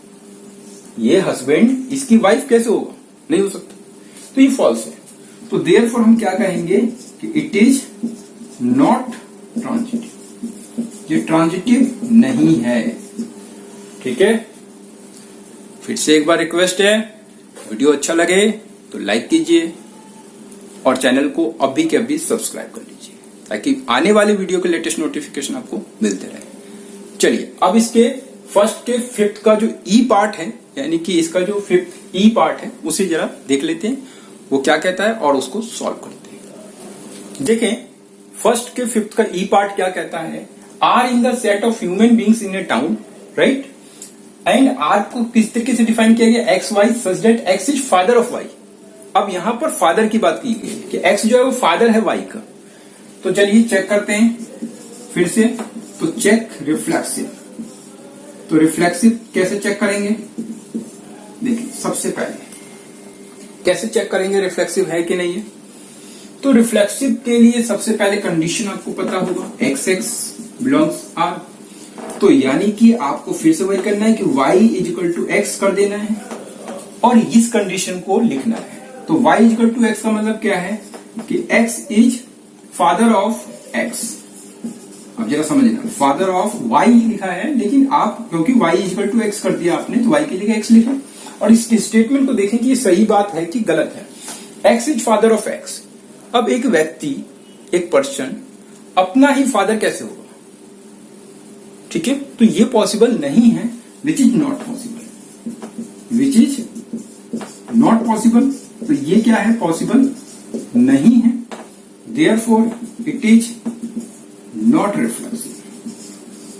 ये हस्बैंड इसकी वाइफ कैसे होगा, नहीं हो सकता, तो ये फॉल्स है। तो देयरफॉर हम क्या कहेंगे कि इट इज नॉट ट्रांजिटिव, ये ट्रांजिटिव नहीं है। ठीक है, फिर से एक बार रिक्वेस्ट है, वीडियो अच्छा लगे तो लाइक कीजिए और चैनल को अभी के अभी सब्सक्राइब कर लीजिए, ताकि आने वाले वीडियो के लेटेस्ट नोटिफिकेशन आपको मिलते रहे। चलिए अब इसके फर्स्ट के फिफ्थ का जो ई पार्ट है, यानी कि इसका जो फिफ्थ ई पार्ट है, उसे जरा देख लेते हैं वो क्या कहता है और उसको सॉल्व करते हैं। देखें फर्स्ट के फिफ्थ का ई पार्ट क्या कहता है, R in the set of human beings in a town, right, and R को किस तरीके से डिफाइन किया गया, x y such that x is father of y. अब यहां पर फादर की बात की गई है कि एक्स जो है वो फादर है वाई का। तो चलिए चेक करते हैं फिर से, तो चेक रिफ्लेक्सिव। तो रिफ्लेक्सिव कैसे चेक करेंगे, देखिए सबसे पहले कैसे चेक करेंगे रिफ्लेक्सिव है कि नहीं है। तो रिफ्लेक्सिव के लिए सबसे पहले कंडीशन आपको पता होगा, एक्स एक्स बिलोंग्स आर। तो यानी कि आपको फिर से वही करना है कि y is equal to x कर देना है और इस कंडीशन को लिखना है। तो y is equal to x का मतलब क्या है कि x is father of x। अब जरा समझना, फादर ऑफ y लिखा है, लेकिन आप क्योंकि y is equal to x कर दिया आपने, तो y की जगह x लिखा। और इस स्टेटमेंट को देखें कि ये सही बात है कि गलत है। x is father of x। अब एक व्यक्ति, एक पर्सन अपना ही फादर कैसे होगा, ठीक है, तो ये पॉसिबल नहीं है, which is not possible, which is not possible. तो ये क्या है, पॉसिबल नहीं है, therefore it is not reflexive,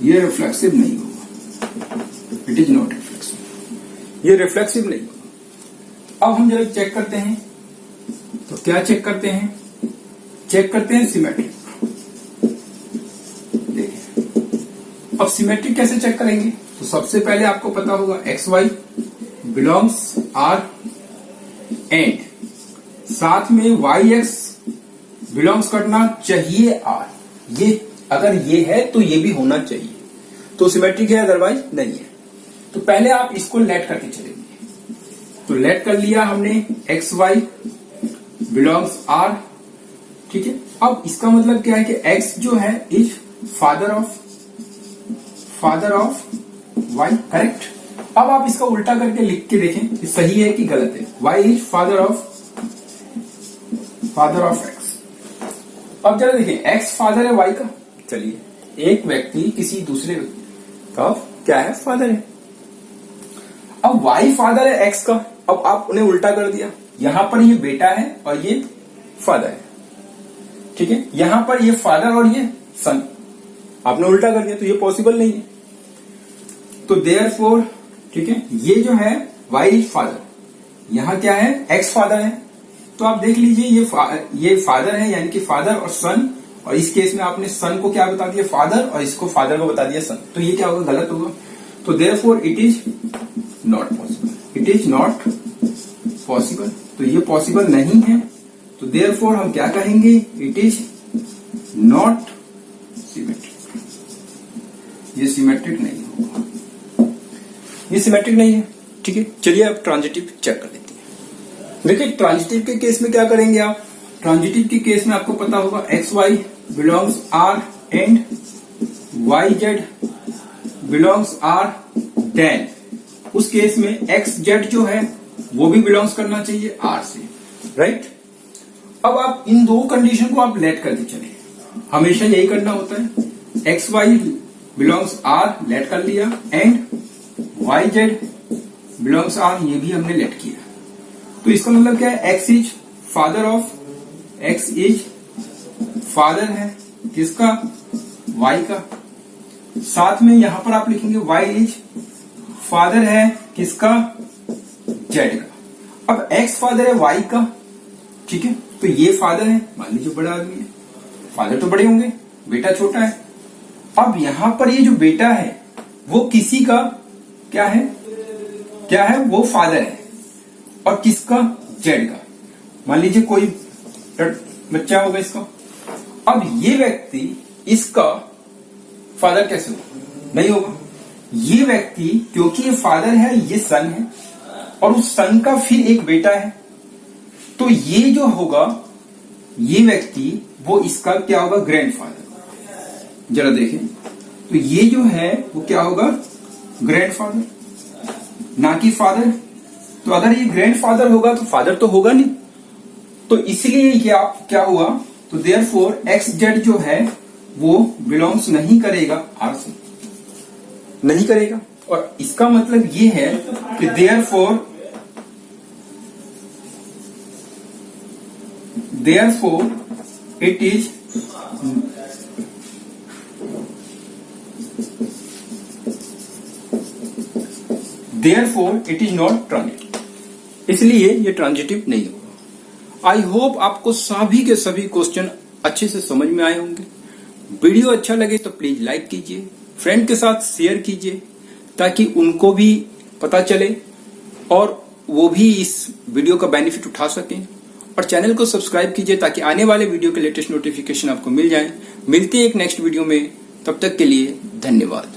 ये रिफ्लेक्सिव नहीं होगा, इट इज नॉट रिफ्लेक्सिव, ये रिफ्लेक्सिव नहीं होगा। अब हम जरा चेक करते हैं, तो क्या चेक करते हैं, चेक करते हैं सिमेट्रिक। अब सिमेट्रिक कैसे चेक करेंगे, तो सबसे पहले आपको पता होगा x y belongs R and साथ में वाई एक्स बिलोंग्स करना चाहिए आर। ये अगर ये है तो ये भी होना चाहिए, तो सिमेट्रिक है, अदरवाइज नहीं है। तो पहले आप इसको लेट करके चलेंगे। तो लेट कर लिया हमने, एक्स वाई बिलोंग्स आर, ठीक है। अब इसका मतलब क्या है कि एक्स जो है is father of y, correct. अब आप इसका उल्टा करके लिख के देखें कि सही है कि गलत है। Y is father of x. अब जरा देखें, एक्स फादर है वाई का। चलिए, एक व्यक्ति किसी दूसरे का क्या है, फादर है। अब वाई फादर है एक्स का, अब आप उन्हें उल्टा कर दिया, यहां पर ये बेटा है और ये फादर है, ठीक है, यहां पर ये फादर और ये सन, आपने उल्टा कर दिया तो ये पॉसिबल नहीं है। तो देयरफॉर, ठीक है, ये जो है वाई इज फादर, यहां क्या है एक्स फादर है, तो आप देख लीजिए ये फादर है, यानी कि फादर और सन, और इस केस में आपने सन को क्या बता दिया फादर और इसको फादर को बता दिया सन, तो ये क्या होगा गलत होगा। तो therefore it is not possible, it is not possible, तो ये पॉसिबल नहीं है। तो देयरफॉर हम क्या कहेंगे, इट इज नॉट सिमेट्रिक, ये सिमेट्रिक नहीं होगा, ये सिमेट्रिक नहीं है, ठीक है। चलिए अब ट्रांजिटिव चेक कर लेते हैं। देखिए ट्रांजिटिव के केस में क्या करेंगे आप, ट्रांजिटिव के केस में आपको पता होगा x y belongs R and y z belongs R, then उस केस में एक्स जेड जो है वो भी बिलोंग्स करना चाहिए आर से, राइट। अब आप इन दो कंडीशन को आप लेट करके चले, हमेशा यही करना होता है, x y belongs R let कर लिया and y z belongs R, ये भी हमने लेट किया। तो इसका मतलब क्या है, x is father of, x is father है किसका, वाई का, साथ में यहां पर आप लिखेंगे वाई इज फादर है किसका, जेड का। अब एक्स फादर है वाई का, ठीक है, तो ये फादर है, मान लीजिए बड़ा आदमी है, फादर तो बड़े होंगे, बेटा छोटा है। अब यहां पर ये जो बेटा है वो किसी का क्या है, क्या है, वो फादर है, और किसका, जेड का। मान लीजिए कोई बच्चा होगा इसका, अब ये व्यक्ति इसका फादर कैसे होगा, नहीं होगा। ये व्यक्ति क्योंकि ये फादर है, ये सन है, और उस सन का फिर एक बेटा है, तो ये जो होगा, ये व्यक्ति वो इसका क्या होगा, ग्रैंडफादर। जरा देखें, तो ये जो है वो क्या होगा, ग्रैंडफादर, ना कि फादर। तो अगर ये ग्रैंडफादर होगा तो फादर तो होगा नहीं, तो इसलिए क्या हुआ, तो देयरफॉर एक्स जेड जो है वो बिलोंग्स नहीं करेगा आर से, नहीं करेगा। और इसका मतलब ये है कि therefore it is not transitive, इसलिए ये ट्रांजिटिव नहीं होगा। आई होप आपको सभी के सभी क्वेश्चन अच्छे से समझ में आए होंगे। वीडियो अच्छा लगे तो प्लीज लाइक कीजिए, फ्रेंड के साथ शेयर कीजिए, ताकि उनको भी पता चले और वो भी इस वीडियो का बेनिफिट उठा सकें। और चैनल को सब्सक्राइब कीजिए ताकि आने वाले वीडियो के लेटेस्ट नोटिफिकेशन आपको मिल जाए। मिलते हैं एक नेक्स्ट वीडियो में, तब तक के लिए धन्यवाद।